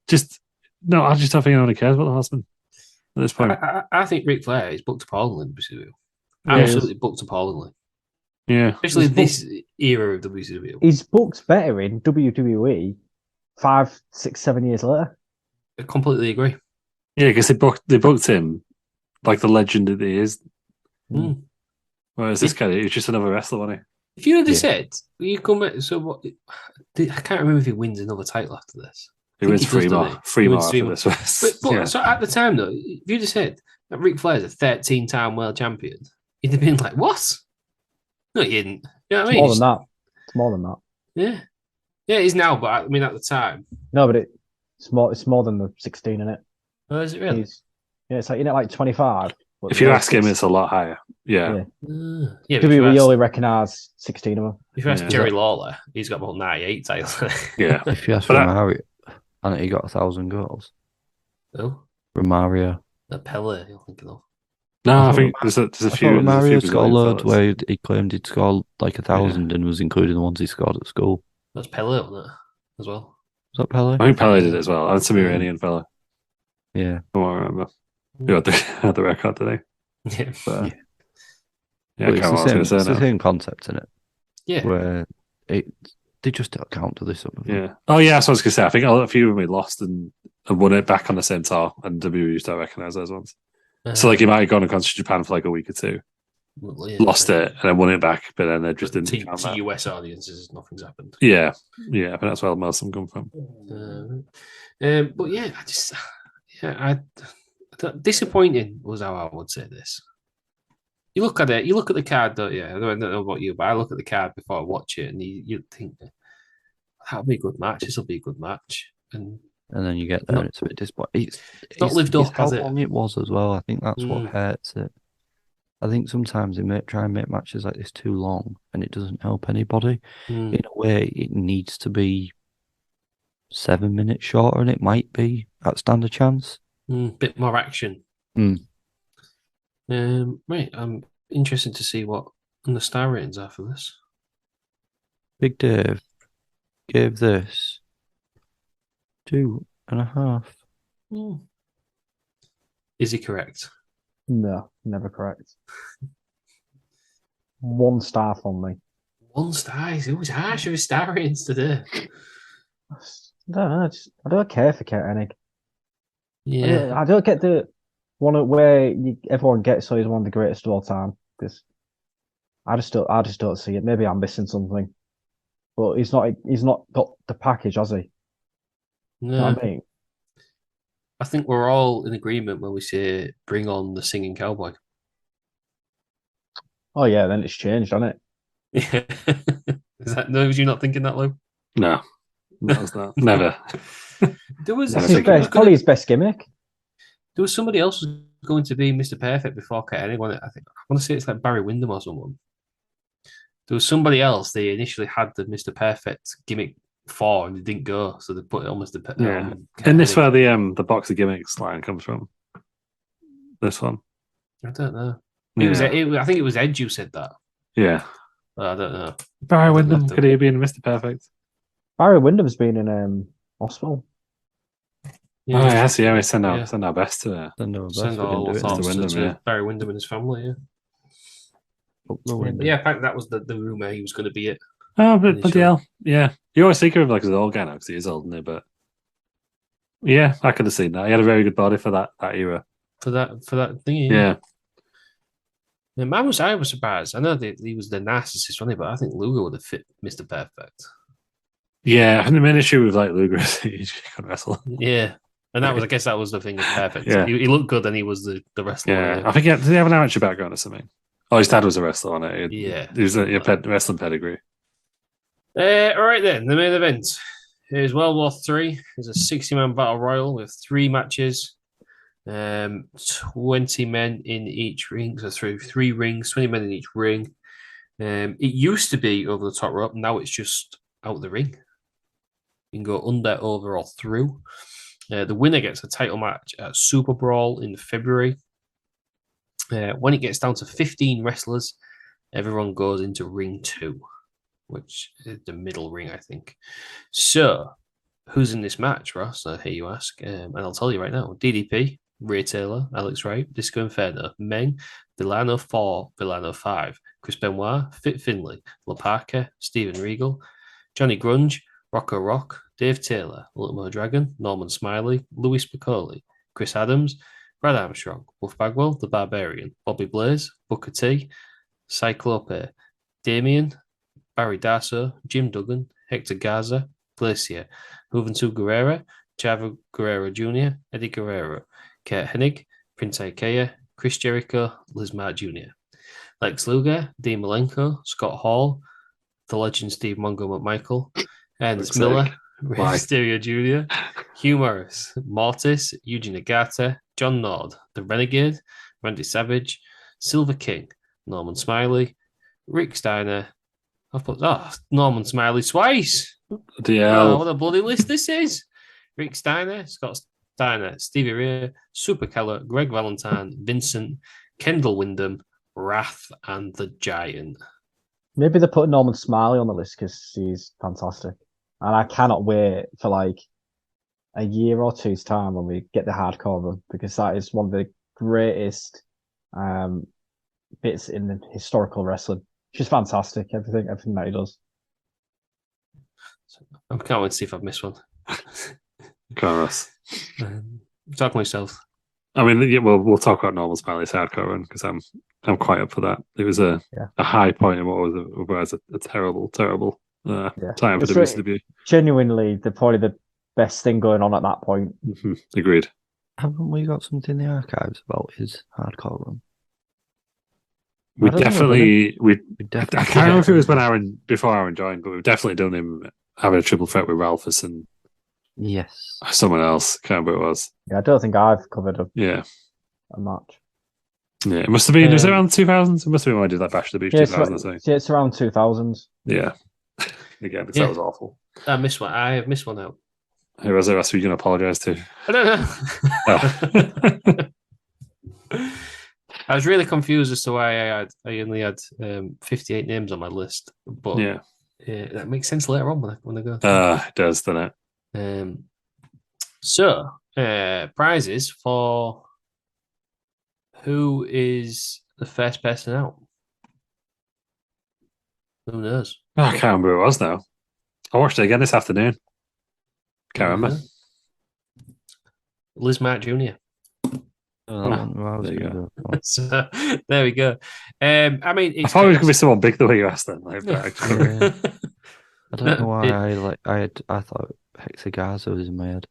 just no, I just don't think anyone cares about the Horseman at this point. I think Ric Flair is booked appallingly in WCW. Yeah, Absolutely booked appallingly. Yeah, Especially this era of WCW. He's booked better in WWE 5, 6, 7 years later. I completely agree. yeah, because they booked him like the legend that he is. Mm. Whereas this guy, he's just another wrestler, wasn't If you had said, you come at, so what? I can't remember if he wins another title after this. he? He wins he does, three doesn't more, he? three He more wins after three this. But Yeah. so at the time though, if you just said that Ric Flair's a 13-time world champion, you'd have been like, what? No, you didn't. You know what I mean? More than that. It's more than that. Yeah. Yeah, it is now, but I mean at the time. No, but it's more than the 16 in it. Oh, is it really? It's like, 25. but If you there's ask him, 6. it's a lot higher. Yeah. Yeah, but if you WWE ask, only recognise 16 of them. if you ask Yeah. Jerry Lawler, he's got about 98 titles. Yeah. If you ask But Romario, and he got 1,000 goals. Oh, Romario. the Pele, you're thinking of. No, I think there's a I few. thought There's a few Romario's got a Brazilian load fellas. where he claimed he'd scored like 1,000 and was including the ones he scored at school. That's Pele, wasn't it? As well. Was that Pele? I think Pele did it as well. And some Iranian fella. Yeah. I don't remember. Who had the record today? Yeah. But, Yeah. I But can't remember what I was it's going to say the now. same concept in it, Yeah. where they just don't count to this. Yeah. Oh, yeah. So I was going to say, I think a few of them we lost and won it back on the same tour, and WWE used to recognize those ones. So, like, he might have gone across to Japan for like a week or two, lost it, and then won it back, but then they just didn't count to that. US audiences, nothing's happened. Yeah. Yeah. I think that's where most of them come from. But yeah, disappointing was how I would say this. You look at it, you look at the card, don't you? I don't know about you, but I look at the card before I watch it, and you think that'll be a good match. This will be a good match, and And then you get there and it's a bit disappointing. It's not lived up, how has it? long it was as well. I think that's what hurts it. I think sometimes they try and make matches like this too long and it doesn't help anybody. In a way, it needs to be 7 minutes shorter and it might be at standard chance. Bit more action. Right, I'm interested to see what the star ratings are for this. Big Dave gave this 2.5. Is he correct? No, never correct. 1 star from me. 1 star. He's always harsh with his star ratings today. I don't know. I don't care for Kurt Hennig. Yeah. I don't get the one where everyone gets so he's one of the greatest of all time because I just don't see it. Maybe I'm missing something, but he's not got the package, has he? No. You know what I mean? I think we're all in agreement when we say bring on the singing cowboy. Oh yeah, then it's changed, hasn't it? Yeah. Was you not thinking that, Lou? No, that was not. Never. There was Probably his best gimmick. There was somebody else who was going to be Mr. Perfect before Kurt Hennig. I want to say it's like Barry Windham or someone. There was somebody else they initially had the Mr. Perfect gimmick for and they didn't go, so they put it on Mr. Perfect. Yeah. And this where the box of gimmicks line comes from. This one. I don't know. I think it was Edge who said that. Yeah. I don't know. Barry Windham, could he have been Mr. Perfect? Barry Windham's been in hospital. Yeah. Oh, yes, yeah. We send our best to Send all thoughts Windham, to Barry Windham and his family, yeah. Up the But window. yeah, apparently that was the rumor he was going to be it. Oh, but Really bloody sure. hell. Yeah. You always think of him like as an old guy now because he is old, isn't he? But yeah, I could have seen that. He had a very good body for that era. For that thing. Yeah. I was surprised. I know that he was the narcissist, wasn't he? But I think Luger would have fit Mr. Perfect. Yeah. I had an issue with like Luger. He could wrestle. Yeah. And I guess that was the thing with Perfect. Yeah. He looked good and he was the wrestler. Yeah. I think did he have an amateur background or something? Oh, his dad was a wrestler on it. Yeah. He was a wrestling pedigree. All right then, the main event is World War III. It's a 60-man battle royal with 3 matches. 20 men in each ring, so through 3 rings, 20 men in each ring. It used to be over the top rope, now it's just out the ring. You can go under, over, or through. The winner gets a title match at Super Brawl in February. When it gets down to 15 wrestlers, everyone goes into ring 2, which is the middle ring, I think. So, who's in this match, Ross? I hear you ask. And I'll tell you right now. DDP, Ray Taylor, Alex Wright, Disco Inferno, Meng, Villano 4, Villano 5, Chris Benoit, Fit Finlay, La Parker, Steven Regal, Johnny Grunge, Rocco Rock, Dave Taylor, Ultimo Dragon, Norman Smiley, Louis Piccoli, Chris Adams, Brad Armstrong, Wolf Bagwell, The Barbarian, Bobby Blaze, Booker T, Cyclope, Damien, Barry Darso, Jim Duggan, Hector Garza, Glacier, Juventud Guerrera, Chavo Guerrero Jr., Eddie Guerrero, Kurt Hennig, Prince Ikea, Chris Jericho, Liz Mart Jr., Lex Luger, Dean Malenko, Scott Hall, the legend Steve Mongo McMichael, Ernest Miller, Rey Mysterio Jr., Hugh Morris, Mortis, Eugene Agata, John Nord, The Renegade, Randy Savage, Silver King, Norman Smiley, Rick Steiner. I've put Norman Smiley twice. DL. What a bloody list this is. Rick Steiner, Scott Steiner, Stevie Ray, Super Keller, Greg Valentine, Vincent, Kendall Windham, Wrath, and the Giant. Maybe they're putting Norman Smiley on the list because he's fantastic. And I cannot wait for like a year or two's time when we get the hardcore run, because that is one of the greatest bits in the historical wrestling. She's fantastic. Everything that he does. I can't wait to see if I've missed one. Chorus. Talk myself. I mean, yeah, we'll talk about Norman Smiley's hardcore run because I'm quite up for that. It was a high point in what was a terrible time for WCW. Genuinely, probably the best thing going on at that point. Mm-hmm. Agreed. Haven't we got something in the archives about his hardcore run? We definitely. I can't remember if it was before Aaron joined, but we've definitely done him having a triple threat with Ralphus and someone else. Can't remember who it was. Yeah, I don't think I've covered a match. Yeah, it must have been. Was it around 2000s? It must have been when I did that Bash the Beach 2000. Yeah, it's around 2000s. Yeah. Again, because that was awful. I missed one. I have missed one out. Who was the rest of you going to apologise to? I don't know. Oh. I was really confused as to why I only had 58 names on my list, but that makes sense later on when I go. It does, doesn't it? So prizes for who is the first person out? Who knows? I can't remember who it was now. I watched it again this afternoon. Can't remember. Liz Mart Jr. There you go. So, there we go. I mean, I thought it was going to be someone big the way you asked them. I don't know why. I thought Hector Garza was in my head.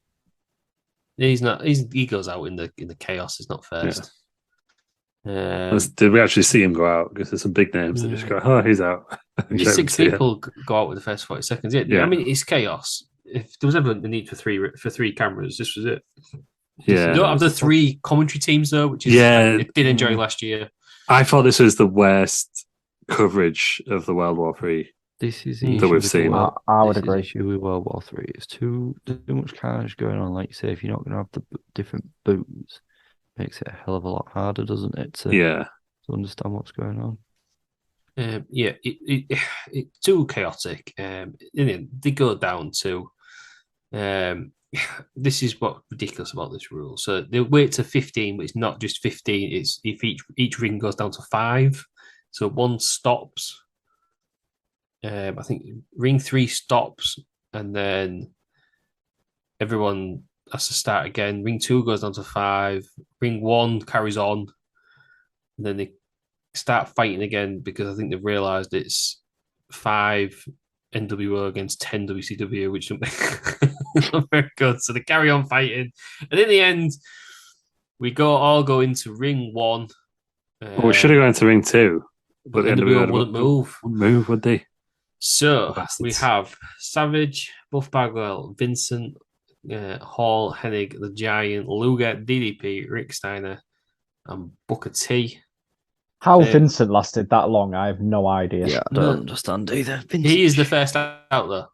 He's not. He goes out in the chaos. It's not first. Yeah. Did we actually see him go out? Because there's some big names that just go, "Oh, he's out." 6 people go out with the first 40 seconds. Yeah. I mean, it's chaos. If there was ever the need for three cameras, this was it. Yeah, you don't have the 3 commentary teams though, which is it did enjoy last year. I thought this was the worst coverage of the World War III. This is that we've seen. I would agree. Issue with World War III. It's too much carnage going on. Like you say, if you're not going to have the different booths, it makes it a hell of a lot harder, doesn't it? To understand what's going on. It's too chaotic. They go down to. This is what's ridiculous about this rule. So they wait to 15, but it's not just 15. It's if each ring goes down to 5. So one stops. I think ring 3 stops, and then everyone has to start again. Ring 2 goes down to 5. Ring 1 carries on. And then they start fighting again because I think they've realised it's 5 NWO against 10 WCW, which don't make not very good. So they carry on fighting. And in the end, we all go into ring 1. Well, we should have gone into ring 2. But NWO wouldn't move. Wouldn't move, would they? So Bastards. we have Savage, Buff Bagwell, Vincent, Hall, Hennig, The Giant, Luger, DDP, Rick Steiner, and Booker T. How Vincent lasted that long, I have no idea. Yeah, I don't understand either. Vincent He is the first out there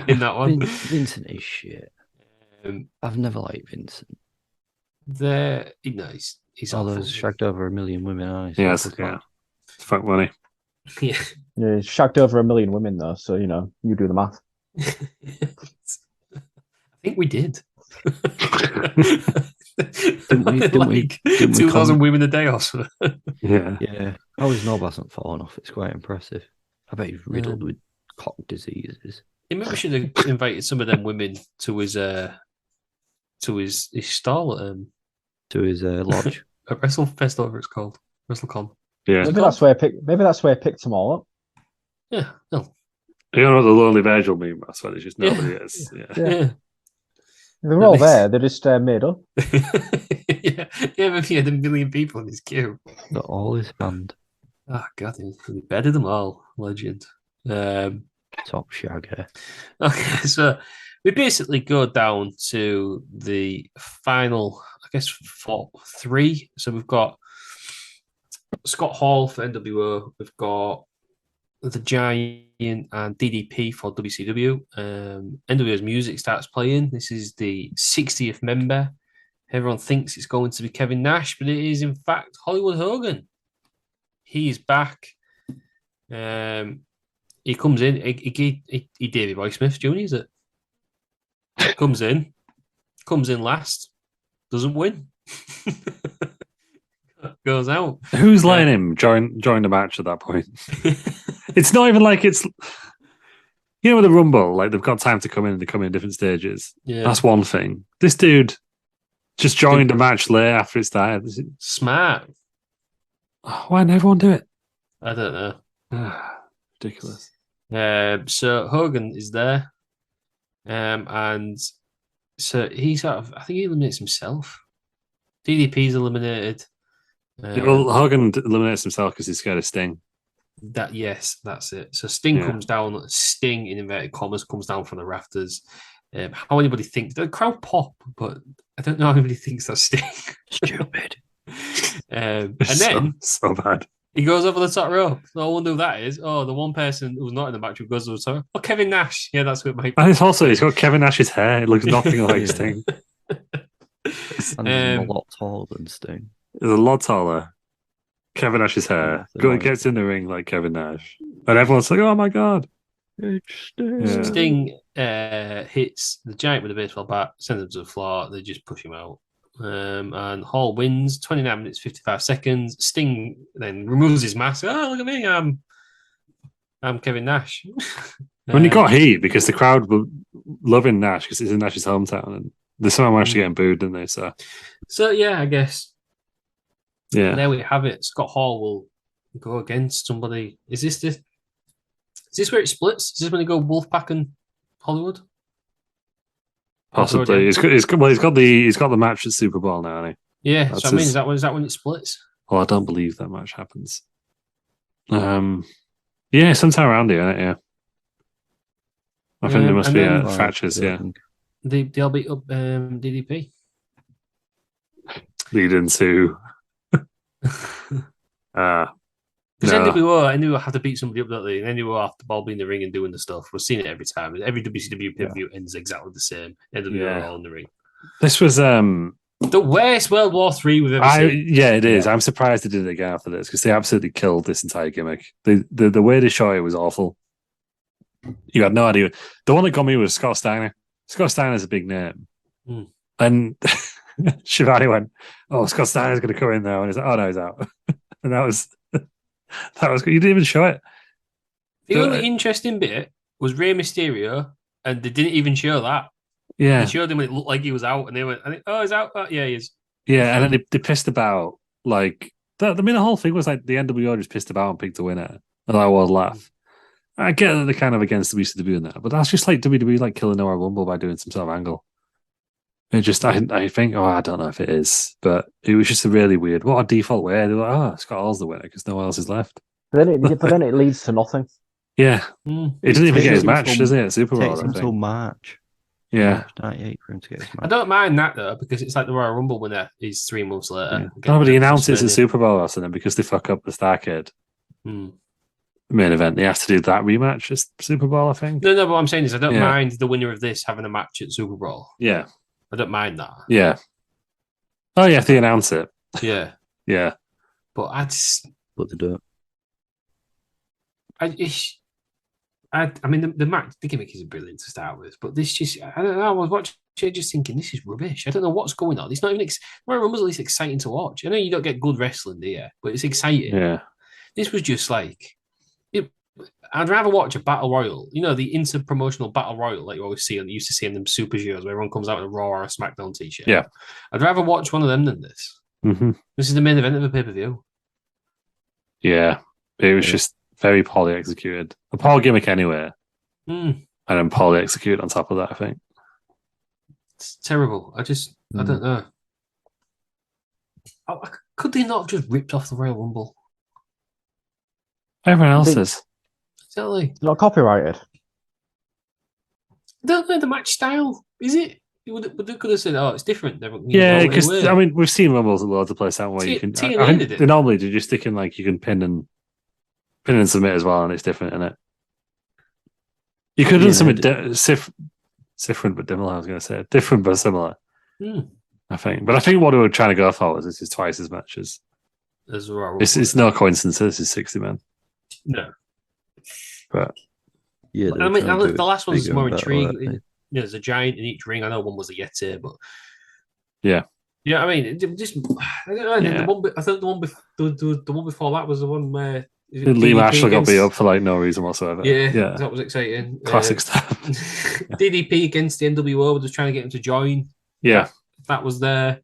in that one. Vincent is shit. I've never liked Vincent. He's All awful. those shagged over 1 million women. Yes, yeah. It's fuck money. Yeah. Yeah, he's shagged over 1 million women though, so you know, you do the math. I think we did. Didn't we 2,000 women a day or so. Yeah. Yeah. How his knob hasn't fallen off? It's quite impressive. I bet he's riddled with cock diseases. He maybe should have invited some of them women to his stall at To his lodge. at WrestleFest, whatever it's called. WrestleCon. Yeah. Maybe that's where I picked them all up. Yeah. No. You know what the Lonely Virgil meme? That's what it's just nobody is. Yeah. Yeah. They were all there. They're just made up. yeah, but he had 1 million people in his queue. Got all his band. Oh God, he bedded them all. Legend. Top shagger. Okay, so we basically go down to the final, I guess, 3. So we've got Scott Hall for NWO. We've got The Giant and DDP for WCW. NWO's music starts playing. This is the 60th member. Everyone thinks it's going to be Kevin Nash, but it is in fact Hollywood Hogan. He is back. He comes in. He Davey Boy Smith Jr. Is it? Comes in last, doesn't win. Goes out. Who's letting him join the match at that point? It's not even like it's, you know, with the Rumble, like they've got time to come in and they come in different stages. Yeah. That's one thing. This dude just joined the match late after it started. Smart. Why didn't everyone do it? I don't know. Ridiculous. So Hogan is there. And so he I think he eliminates himself. DDP's eliminated. Well, Hogan eliminates himself because he's scared of Sting. That's it. So Sting comes down. Sting in inverted commas comes down from the rafters. How anybody thinks the crowd pop, but I don't know how anybody thinks that's Sting. Stupid. And then so bad. He goes over the top rope. No one knew who that is. Oh, the one person who's not in the match who goes over the top rope. Oh, Kevin Nash. Yeah, that's what Mike. And it's also, he's got Kevin Nash's hair. It looks nothing like Sting. And he's a lot taller than Sting. He's a lot taller. Kevin Nash's hair. Gets in the ring like Kevin Nash. And everyone's like, oh my God. It's Sting. Yeah. Sting hits the Giant with a baseball bat, sends him to the floor. They just push him out. And Hall wins 29 minutes 55 seconds. Sting then removes his mask. Oh, look at me! I'm Kevin Nash. When he got heat because the crowd were loving Nash because it's in Nash's hometown, and they somehow managed to get him booed, didn't they? So yeah, I guess. Yeah, there we have it. Scott Hall will go against somebody. Is this where it splits? Is this when they go Wolfpack and Hollywood? Possibly. He's got the match at Super Bowl now, hasn't he? Yeah. That's so I mean, is that when it splits? Oh, I don't believe that match happens. Yeah, sometime around here, yeah. I think there must be fractures. Yeah, they'll beat up DDP. Lead into. Because NWO have to beat somebody up, don't they? And NWO have to ball be in the ring and doing the stuff. We've seen it every time. Every WCW pay-per-view ends exactly the same. NWO all in the ring. This was the worst World War III we've ever seen. Yeah, it is. I'm surprised they did it again after this because they absolutely killed this entire gimmick. The way they shot it was awful. You had no idea. The one that got me was Scott Steiner. Scott Steiner's a big name. And Shivani went, oh, Scott Steiner's going to come in now. And he's like, oh, no, he's out. And that was That was good. You didn't even show it. The But, only interesting bit was Rey Mysterio, and they didn't even show that. yeah, They showed him when it looked like he was out, and they went, "Oh, he's out." Yeah, he is. yeah, and then they pissed about like. I mean, the whole thing was like the NWO just pissed about and picked a winner, and I was laugh. I get that they're kind of against WCW in that, but that's just like WWE like killing the Royal Rumble by doing some sort of angle. It just, I think, I don't know if it is, but it was just a really weird. What a default way. They're like, Scott Hall's the winner because no one else is left. But then it leads to nothing. Yeah, Mm. it doesn't even get his Takes him match, till- does it? Super Bowl, Takes I him till think. March. Yeah, March 98 for him to get his I match. don't mind that though, because it's like the Royal Rumble winner is 3 months later. yeah. Nobody announced it's a WrestleMania. Super Bowl or something because they fuck up the Starcade Mm. main event. They have to do that rematch. It's Super Bowl, I think. No, but what I'm saying is I don't Yeah. mind the winner of this having a match at Super Bowl. Yeah, I don't mind that. yeah. Oh yeah, they announce it. Yeah, Yeah, but I just, But they don't. I mean, the match, the gimmick is brilliant to start with, but this just, I don't know. I was watching it just thinking, this is rubbish. I don't know what's going on. It's not even, Royal Rumble's at least exciting to watch. I know you don't get good wrestling, do you? But it's exciting. yeah, This was just like, I'd rather watch a battle royal, you know, the inter-promotional battle royal that you always see, and you used to see in them super shows where everyone comes out in a Raw or a SmackDown t-shirt. Yeah. I'd rather watch one of them than this. hmm This is the main event of a pay-per-view. yeah. It was just very poorly executed. A poor gimmick anyway, and then poorly executed on top of that. I think. It's terrible. I don't know. Could they not have just ripped off the Royal Rumble? Everyone else think- is. Exactly. It's not copyrighted. I don't know the match style. Is it? They could have said, "Oh, it's different." Yeah, because I mean, we've seen Rumbles at loads of places, haven't we? You can. TNA I think did it. they normally do just stick in like you can pin and submit as well, and it's different, isn't it? You could have done Yeah, something different but similar. I was going to say different but similar. I think, but I think what we were trying to go for was this is twice as much as. As a Royal Rumble. It's no coincidence. This is 60 men, No. but Yeah, I mean, the last one's bigger more and better, intriguing. weren't There's a giant in each ring. I know one was a Yeti, but yeah, I mean, it just I don't know. Yeah. I thought the one before that was the one where Lee Marshall got beat against- up for like no reason whatsoever. Yeah, that was exciting. Classic stuff. DDP against the NWO was trying to get him to join. Yeah, That was there.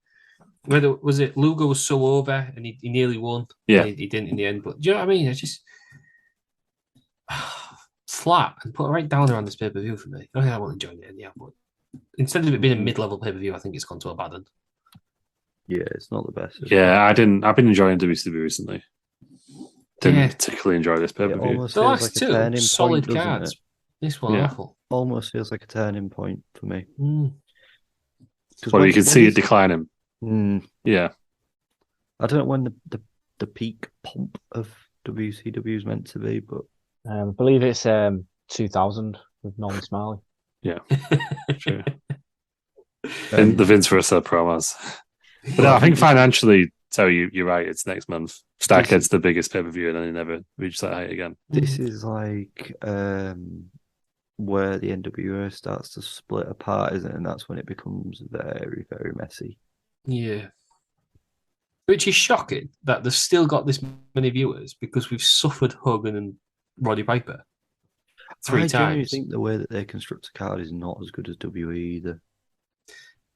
Whether was it Luger was so over and he nearly won. Yeah. He didn't in the end. But do you know what I mean? It's just flat and put it right down there on this pay per view for me. I think I won't enjoy it anyhow, but instead of it being a mid level pay per view, I think it's gone to a bad end. Yeah, it's not the best. is it? yeah. I've been enjoying WCW recently. Didn't Yeah. particularly enjoy this pay It per view. almost The feels last like a two turning solid point, doesn't cards. it? This one Yeah. awful. Almost feels like a turning point for me. 'Cause Well, when- you can when see is- it declining. Yeah, I don't know when the peak pomp of WCW is meant to be, but I believe it's 2000 with Norman Smiley. true. And the Vince Russo promos. But no, I think financially, so you're right. It's next month. Starcade's the biggest pay per view, and then they never reach that height again. this is like where the NWO starts to split apart, isn't it? And that's when it becomes very, very messy. Yeah. Which is shocking that they've still got this many viewers because we've suffered Hogan and Roddy Piper three I genuinely times. think the way that they construct a card is not as good as WWE either.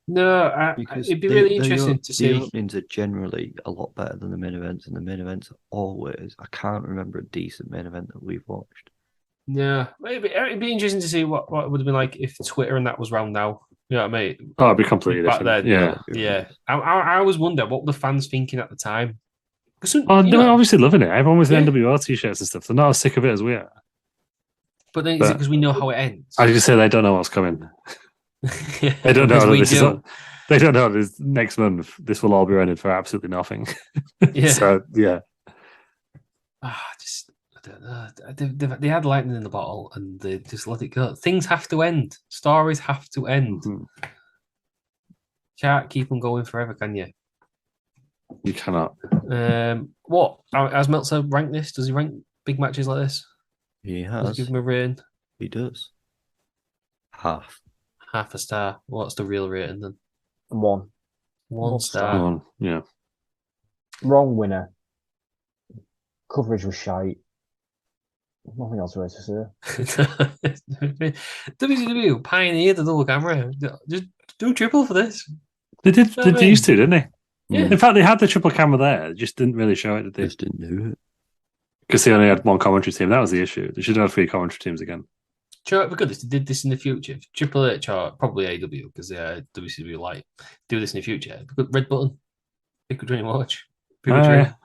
No, Because it'd be they- really they interesting o- to The see. openings are generally a lot better than the main events, and the main events are always. I can't remember a decent main event that we've watched. Yeah, it'd be interesting to see what it would have been like if Twitter and that was round now. You know what I mean? Oh, it'd be completely Back different. then, Yeah. Yeah. I always wonder what were the fans thinking at the time. Because Oh, they're obviously loving it. Everyone with the Yeah. NWO t-shirts and stuff. They're not as sick of it as we are. but then is it but- because we know how it ends? I just say they don't know what's coming. Yeah, They don't know because that we this is. do. They don't know this next month. This will all be rented for absolutely nothing. Yeah. So yeah, I don't know. They had lightning in the bottle and they just let it go. Things have to end. Stories have to end. Mhm. Can't keep them going forever, can you? you cannot. What has Meltzer ranked this? Does he rank big matches like this? He Does he has. give him a rating? He does. Half. Half a star. What's the real rating then? One. One One star. Go on. Yeah. Wrong winner. Coverage was shite. Nothing else really to say. WCW pioneered the double camera. Just do triple for this. They did. know what I They used mean? to, didn't they? Yeah. In fact, they had the triple camera there. They just didn't really show it, did they? Just didn't do it. Because they only had one commentary team. That was the issue. They should have had 3 commentary teams again. Do you know what would be good if they did this in the future? Triple H or probably AW because they are WCW Light. Do this in the future. Good red button. Pick a dream watch. Pick a dream.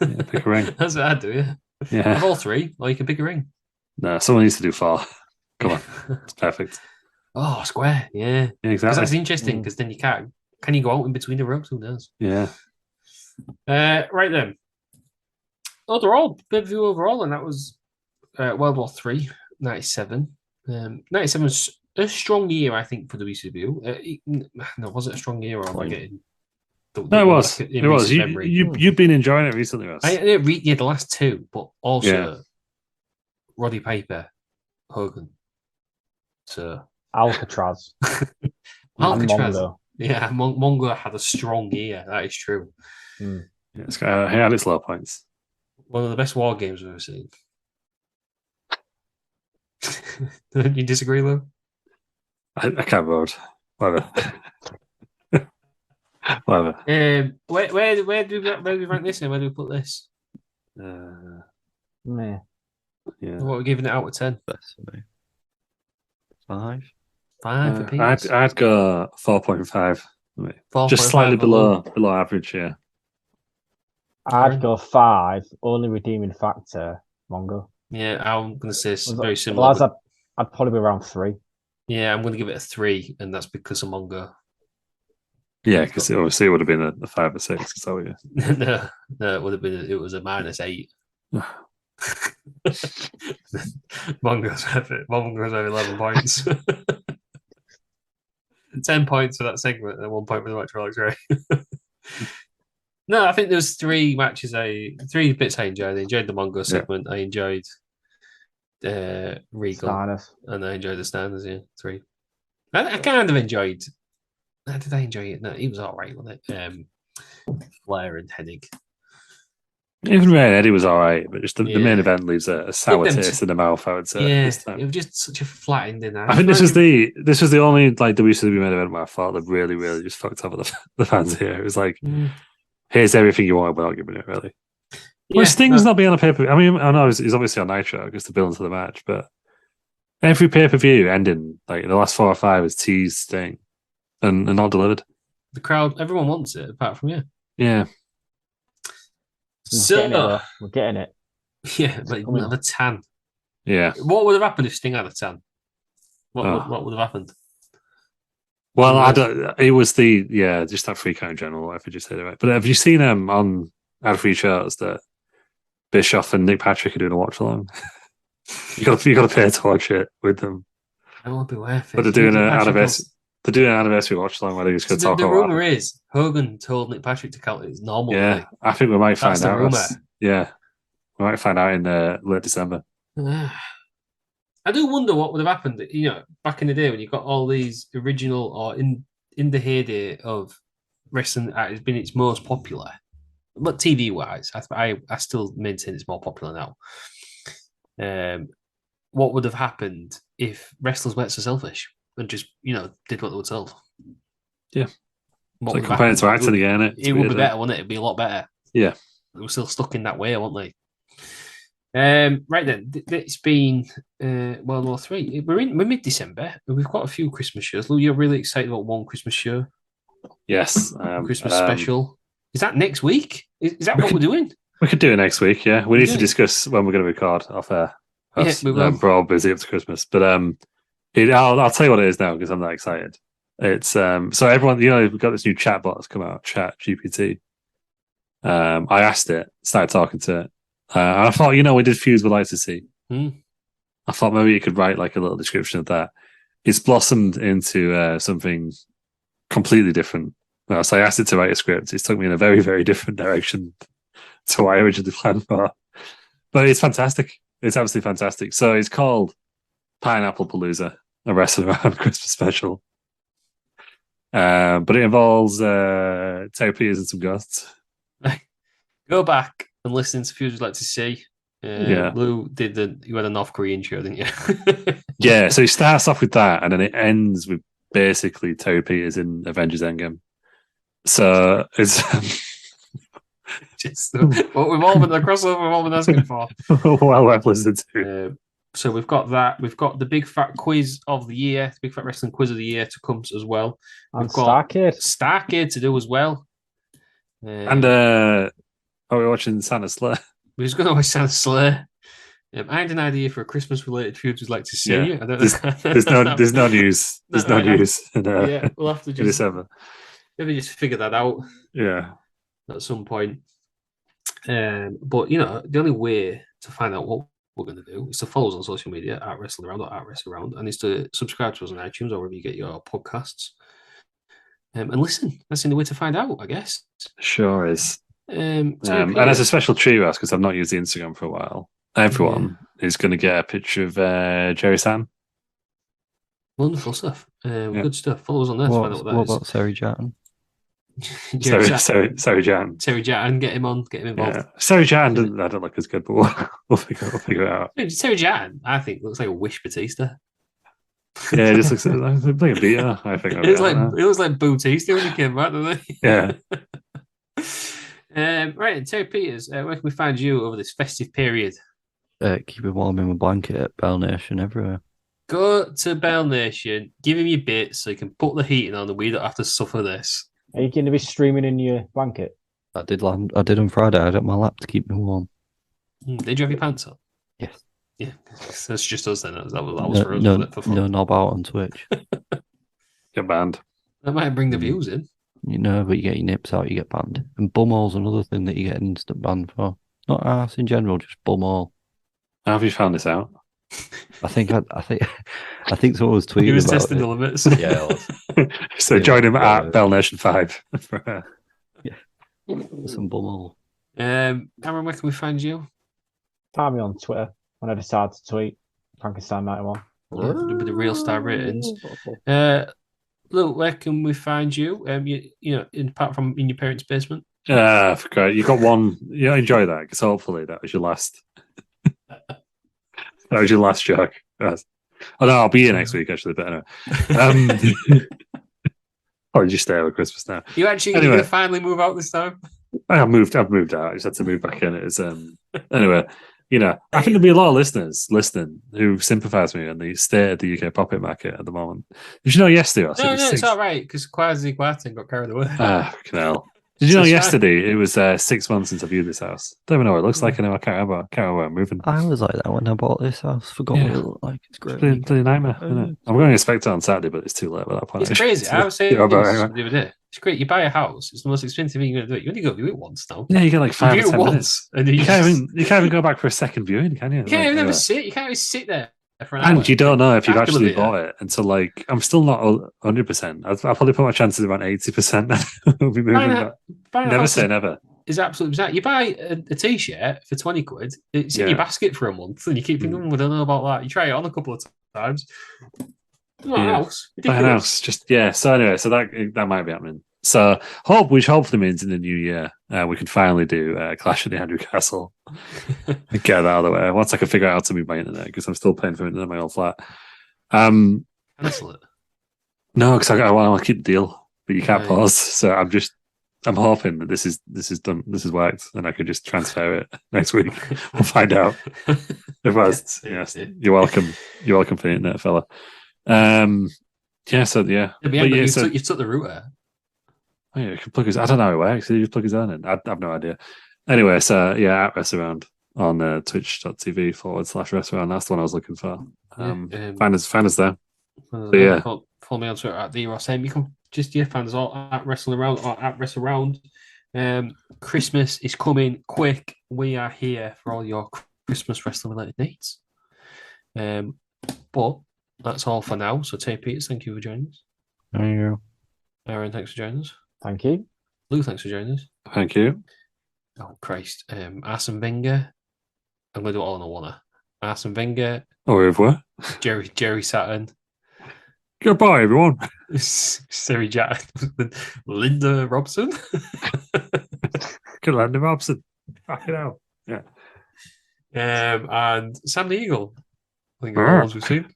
Yeah, pick a ring. That's what I'd do, yeah. Yeah. Have all 3, or you can pick a ring. No, someone needs to do 4. Come on. It's perfect. Oh, square, yeah. Yeah, Because exactly. that's interesting because then you can't. Can you go out in between the ropes? Who knows? Yeah. Right then. Overall, pay-per-view overall, and that was World War III, 97. 97 was a strong year, I think, for WCW. No, was it a strong year or am I getting... No, it was. It was. You've been enjoying it recently, Russ. Yeah, the last 2, but also Yeah. Roddy Piper, Hogan. So Alcatraz. Alcatraz. Mongo. Yeah, Mongo had a strong year. That is true. Yeah, he had its low points. One of the best war games I've ever seen. You disagree, Lou? I can't vote. Whatever. Whatever. Where do we rank this in? Where do we put this? Meh. Yeah. What are we giving it out of 10? Best for me. 5. 5 for Pete. I'd go 4.5. 4.5 Just slightly for Lou. below average, yeah. I'd go 5. Only redeeming factor, Mongo. Yeah, I'm going to say it's very similar. Otherwise, I'd probably be around 3. Yeah, I'm going to give it a 3, and that's because of Mongo. Yeah, because obviously it would have been a 5 or 6. Is that what you... no, it would have been. It was a -8. Mongo's worth it. Mongo's over 11 points. 10 points for that segment, and 1 point for the match for Alex Ray. No, I think there was 3 matches. 3 bits I enjoyed. I enjoyed the Mongo segment. I enjoyed Regal, Stardust. and I enjoyed the Standards. Yeah, 3. I kind of enjoyed. Did I enjoy it? No, he was all right, wasn't it? Flair and Hennig. Even Ray and Eddie was all right, but just the main event leaves a sour taste in the mouth, I would say. Yeah, this time. it was just such a flat ending. I think this was the only like WCW main event where I thought they really, really just fucked up with the fans here. It was like, here's everything you want without giving it, really. Well, Sting's not being on a pay-per-view. I mean, I know he's obviously on Nitro because they're building to the match, but every pay-per-view ending, like the last 4 or 5 is teased Sting and not delivered. The crowd, everyone wants it, apart from you. Yeah. So, we're getting it. Yeah, but another 10. Yeah. What would have happened if Sting had a 10? What would have happened? Well, I don't. It was just that free count in general. If I just say that right. But have you seen on ad free shows that Bischoff and Nick Patrick are doing a watch along? you got to pay to watch it with them. It won't be worth it. But they're doing an anniversary. They're doing an anniversary watch along where they're just going to talk about. The rumor is Hogan told Nick Patrick to count it as normal. Yeah, I think we might find out. Rumor. Yeah, we might find out in late December. I do wonder what would have happened. Back in the day when you got all these original or in the heyday of wrestling, it's been its most popular. But TV wise, I still maintain it's more popular now. What would have happened if wrestlers weren't so selfish and just did what they were told? Yeah, it's like comparing to acting again. It would be better, wouldn't it? It'd be a lot better. Yeah, we're still stuck in that way, aren't they? Right then, it's been World War III. We're mid-December. We've got a few Christmas shows. Lou, you're really excited about one Christmas show. Yes, Christmas special. Is that next week? Is that what we're doing? We could do it next week. Yeah, we need to discuss when we're going to record off air. We're all busy up to Christmas, but I'll tell you what it is now because I'm that excited. It's so everyone, we've got this new chat bot that's come out, Chat GPT. I asked it, started talking to it, and I thought, we did Feuds We'd Like to See. I thought maybe you could write like a little description of that. It's blossomed into something completely different. So I asked it to write a script. It's took me in a very, very different direction to what I originally planned for. But it's fantastic. It's absolutely fantastic. So it's called Pineapple Palooza, a wrestling around Christmas special. But it involves Terry Peters and some ghosts. Go back and listening to Fuse Would Like to See. Yeah. Lou you had a North Korean show, didn't you? Yeah, so he starts off with that, and then it ends with basically Terry Peters in Avengers Endgame. So it's Just, what we've all been the crossover we've all been asking for. well worth listening to. So we've got that. We've got the big fat quiz of the year, the big fat wrestling quiz of the year to come as well. And We've got Starcade to do as well. And are we watching Santa Slayer? We're just going to watch Santa Slayer. I had an idea for a Christmas-related Fuse Would Like to See. Yeah. I don't know. There's no news. There's no news. Yeah, we'll have to just December. maybe just figure that out. Yeah. At some point. But the only way to find out what we're going to do is to follow us on social media at WrestlingAround or at WrestlingAround, and is to subscribe to us on iTunes or wherever you get your podcasts. And listen. That's the only way to find out, I guess. Sure is. And as a special treat, because I've not used the Instagram for a while, everyone is going to get a picture of Jerry San. Wonderful stuff. Good stuff. Follow us on there to find out what that is. What about Sari Jatan? Sorry, Jan. Terry Jatan, get him involved. Yeah. Sorry, Jan I don't look as good, but we'll figure it out. Terry Jatan, I think, looks like a Wish Batista. Yeah, it just looks like a beater. I think it looks like Batista when he came back, doesn't he? Yeah. Right, and Terry Peters, where can we find you over this festive period? Keep it warm in my blanket at Bell Nation everywhere. Go to Bell Nation, give him your bits so you can put the heating on and we don't have to suffer this. Are you going to be streaming in your blanket? I did on Friday. I had it on my lap to keep me warm. Did you have your pants on? Yes. Yeah, that's just us then. That was for us. No, for fun. no knob out on Twitch. Get banned. That might bring the views in. But you get your nips out, you get banned. And bumhole's another thing that you get an instant ban for. Not arse in general, just bumhole. How have you found this out? I think someone was tweeting. He was about testing it. the limits. Yeah, it was. So join him at Bell Nation 5. Some bumhole. Cameron, where can we find you? Find me on Twitter when I decide to tweet. Frankenstein91. With the real star ratings. Luke, where can we find you? Apart from in your parents' basement. Great. You got one. You enjoy that because hopefully that was your last. That was your last joke. Yes. Oh no, I'll be here next week actually. But anyway, or did you stay over Christmas now? You actually going to finally move out this time? I've moved out. I just had to move back in. It's anyway. I think there'll be a lot of listeners listening who sympathise with me in the state of the UK puppet market at the moment. Did you know yesterday? It's all right because Quasi Quatin got carried away. Fucking hell. Did you know yesterday it was 6 months since I viewed this house? Don't even know what it looks like anymore. I can't remember where I'm moving. I was like that when I bought this house. Forgot what it looked like. It's great. Bloody nightmare, isn't it? I'm going to inspect it on Saturday, but it's too late at that point. It's crazy. I was saying the other day. It's great. You buy a house. It's the most expensive thing you're going to do. You only go view it once now. Yeah, you get like 5 or 10 minutes. And you can't even go back for a second viewing, can you? You can't even sit. You can't even sit there for an hour. And you don't know if you've actually bought it until I'm still not 100%. I'll probably put my chances around 80%. We'll be moving back. Never say never. Is absolutely bizarre. You buy a t-shirt for 20 quid, it's in your basket for a month, and you keep thinking, we don't know about that. You try it on a couple of times. Not a house. Buy a house. So anyway, so that might be happening. So which hopefully means in the new year we can finally do Clash at the Andrew Castle and get that out of the way. Once I can figure out how to move my internet because I'm still paying for internet in my old flat. Cancel it. No, because I want to keep the deal, but you can't pause. So I'm hoping that this is done. This has worked, and I could just transfer it next week. We'll find out. If it was, yes, you're welcome. You're welcome for the internet, fella. You took the router. Oh, yeah, you can plug his. I don't know how it works. You just plug his own in. I have no idea. Anyway, so at Restaurant on twitch.tv/Restaurant. That's the one I was looking for. Find us there. Follow me on Twitter at the Ross M. You can just find us all at Wrestling Around or at Wrestle Around. Christmas is coming quick. We are here for all your Christmas wrestling related needs. But that's all for now. So Tay Peters, thank you for joining us. Thank you. Aaron, thanks for joining us. Thank you. Lou, thanks for joining us. Thank you. Oh Christ. Arsene Wenger. I'm gonna do it all in a one. Arsene Wenger. Au revoir. Jerry Saturn. Goodbye, everyone. Siri Jack. Linda Robson. Good Linda Robson. Fucking hell. Yeah. And Sam the Eagle. I think are all the ones we've seen.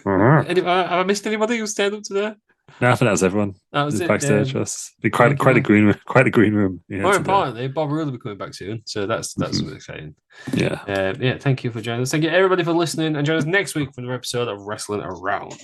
Have I missed anybody who's stayed up today? No, I think that was everyone. That was it. Backstage. It's been quite thank you. a green room. Quite a green room. Yeah, More today. importantly, Bob Rule will be coming back soon, so that's exciting. Yeah. Thank you for joining us. Thank you everybody for listening, and join us next week for another episode of Wrestling Around.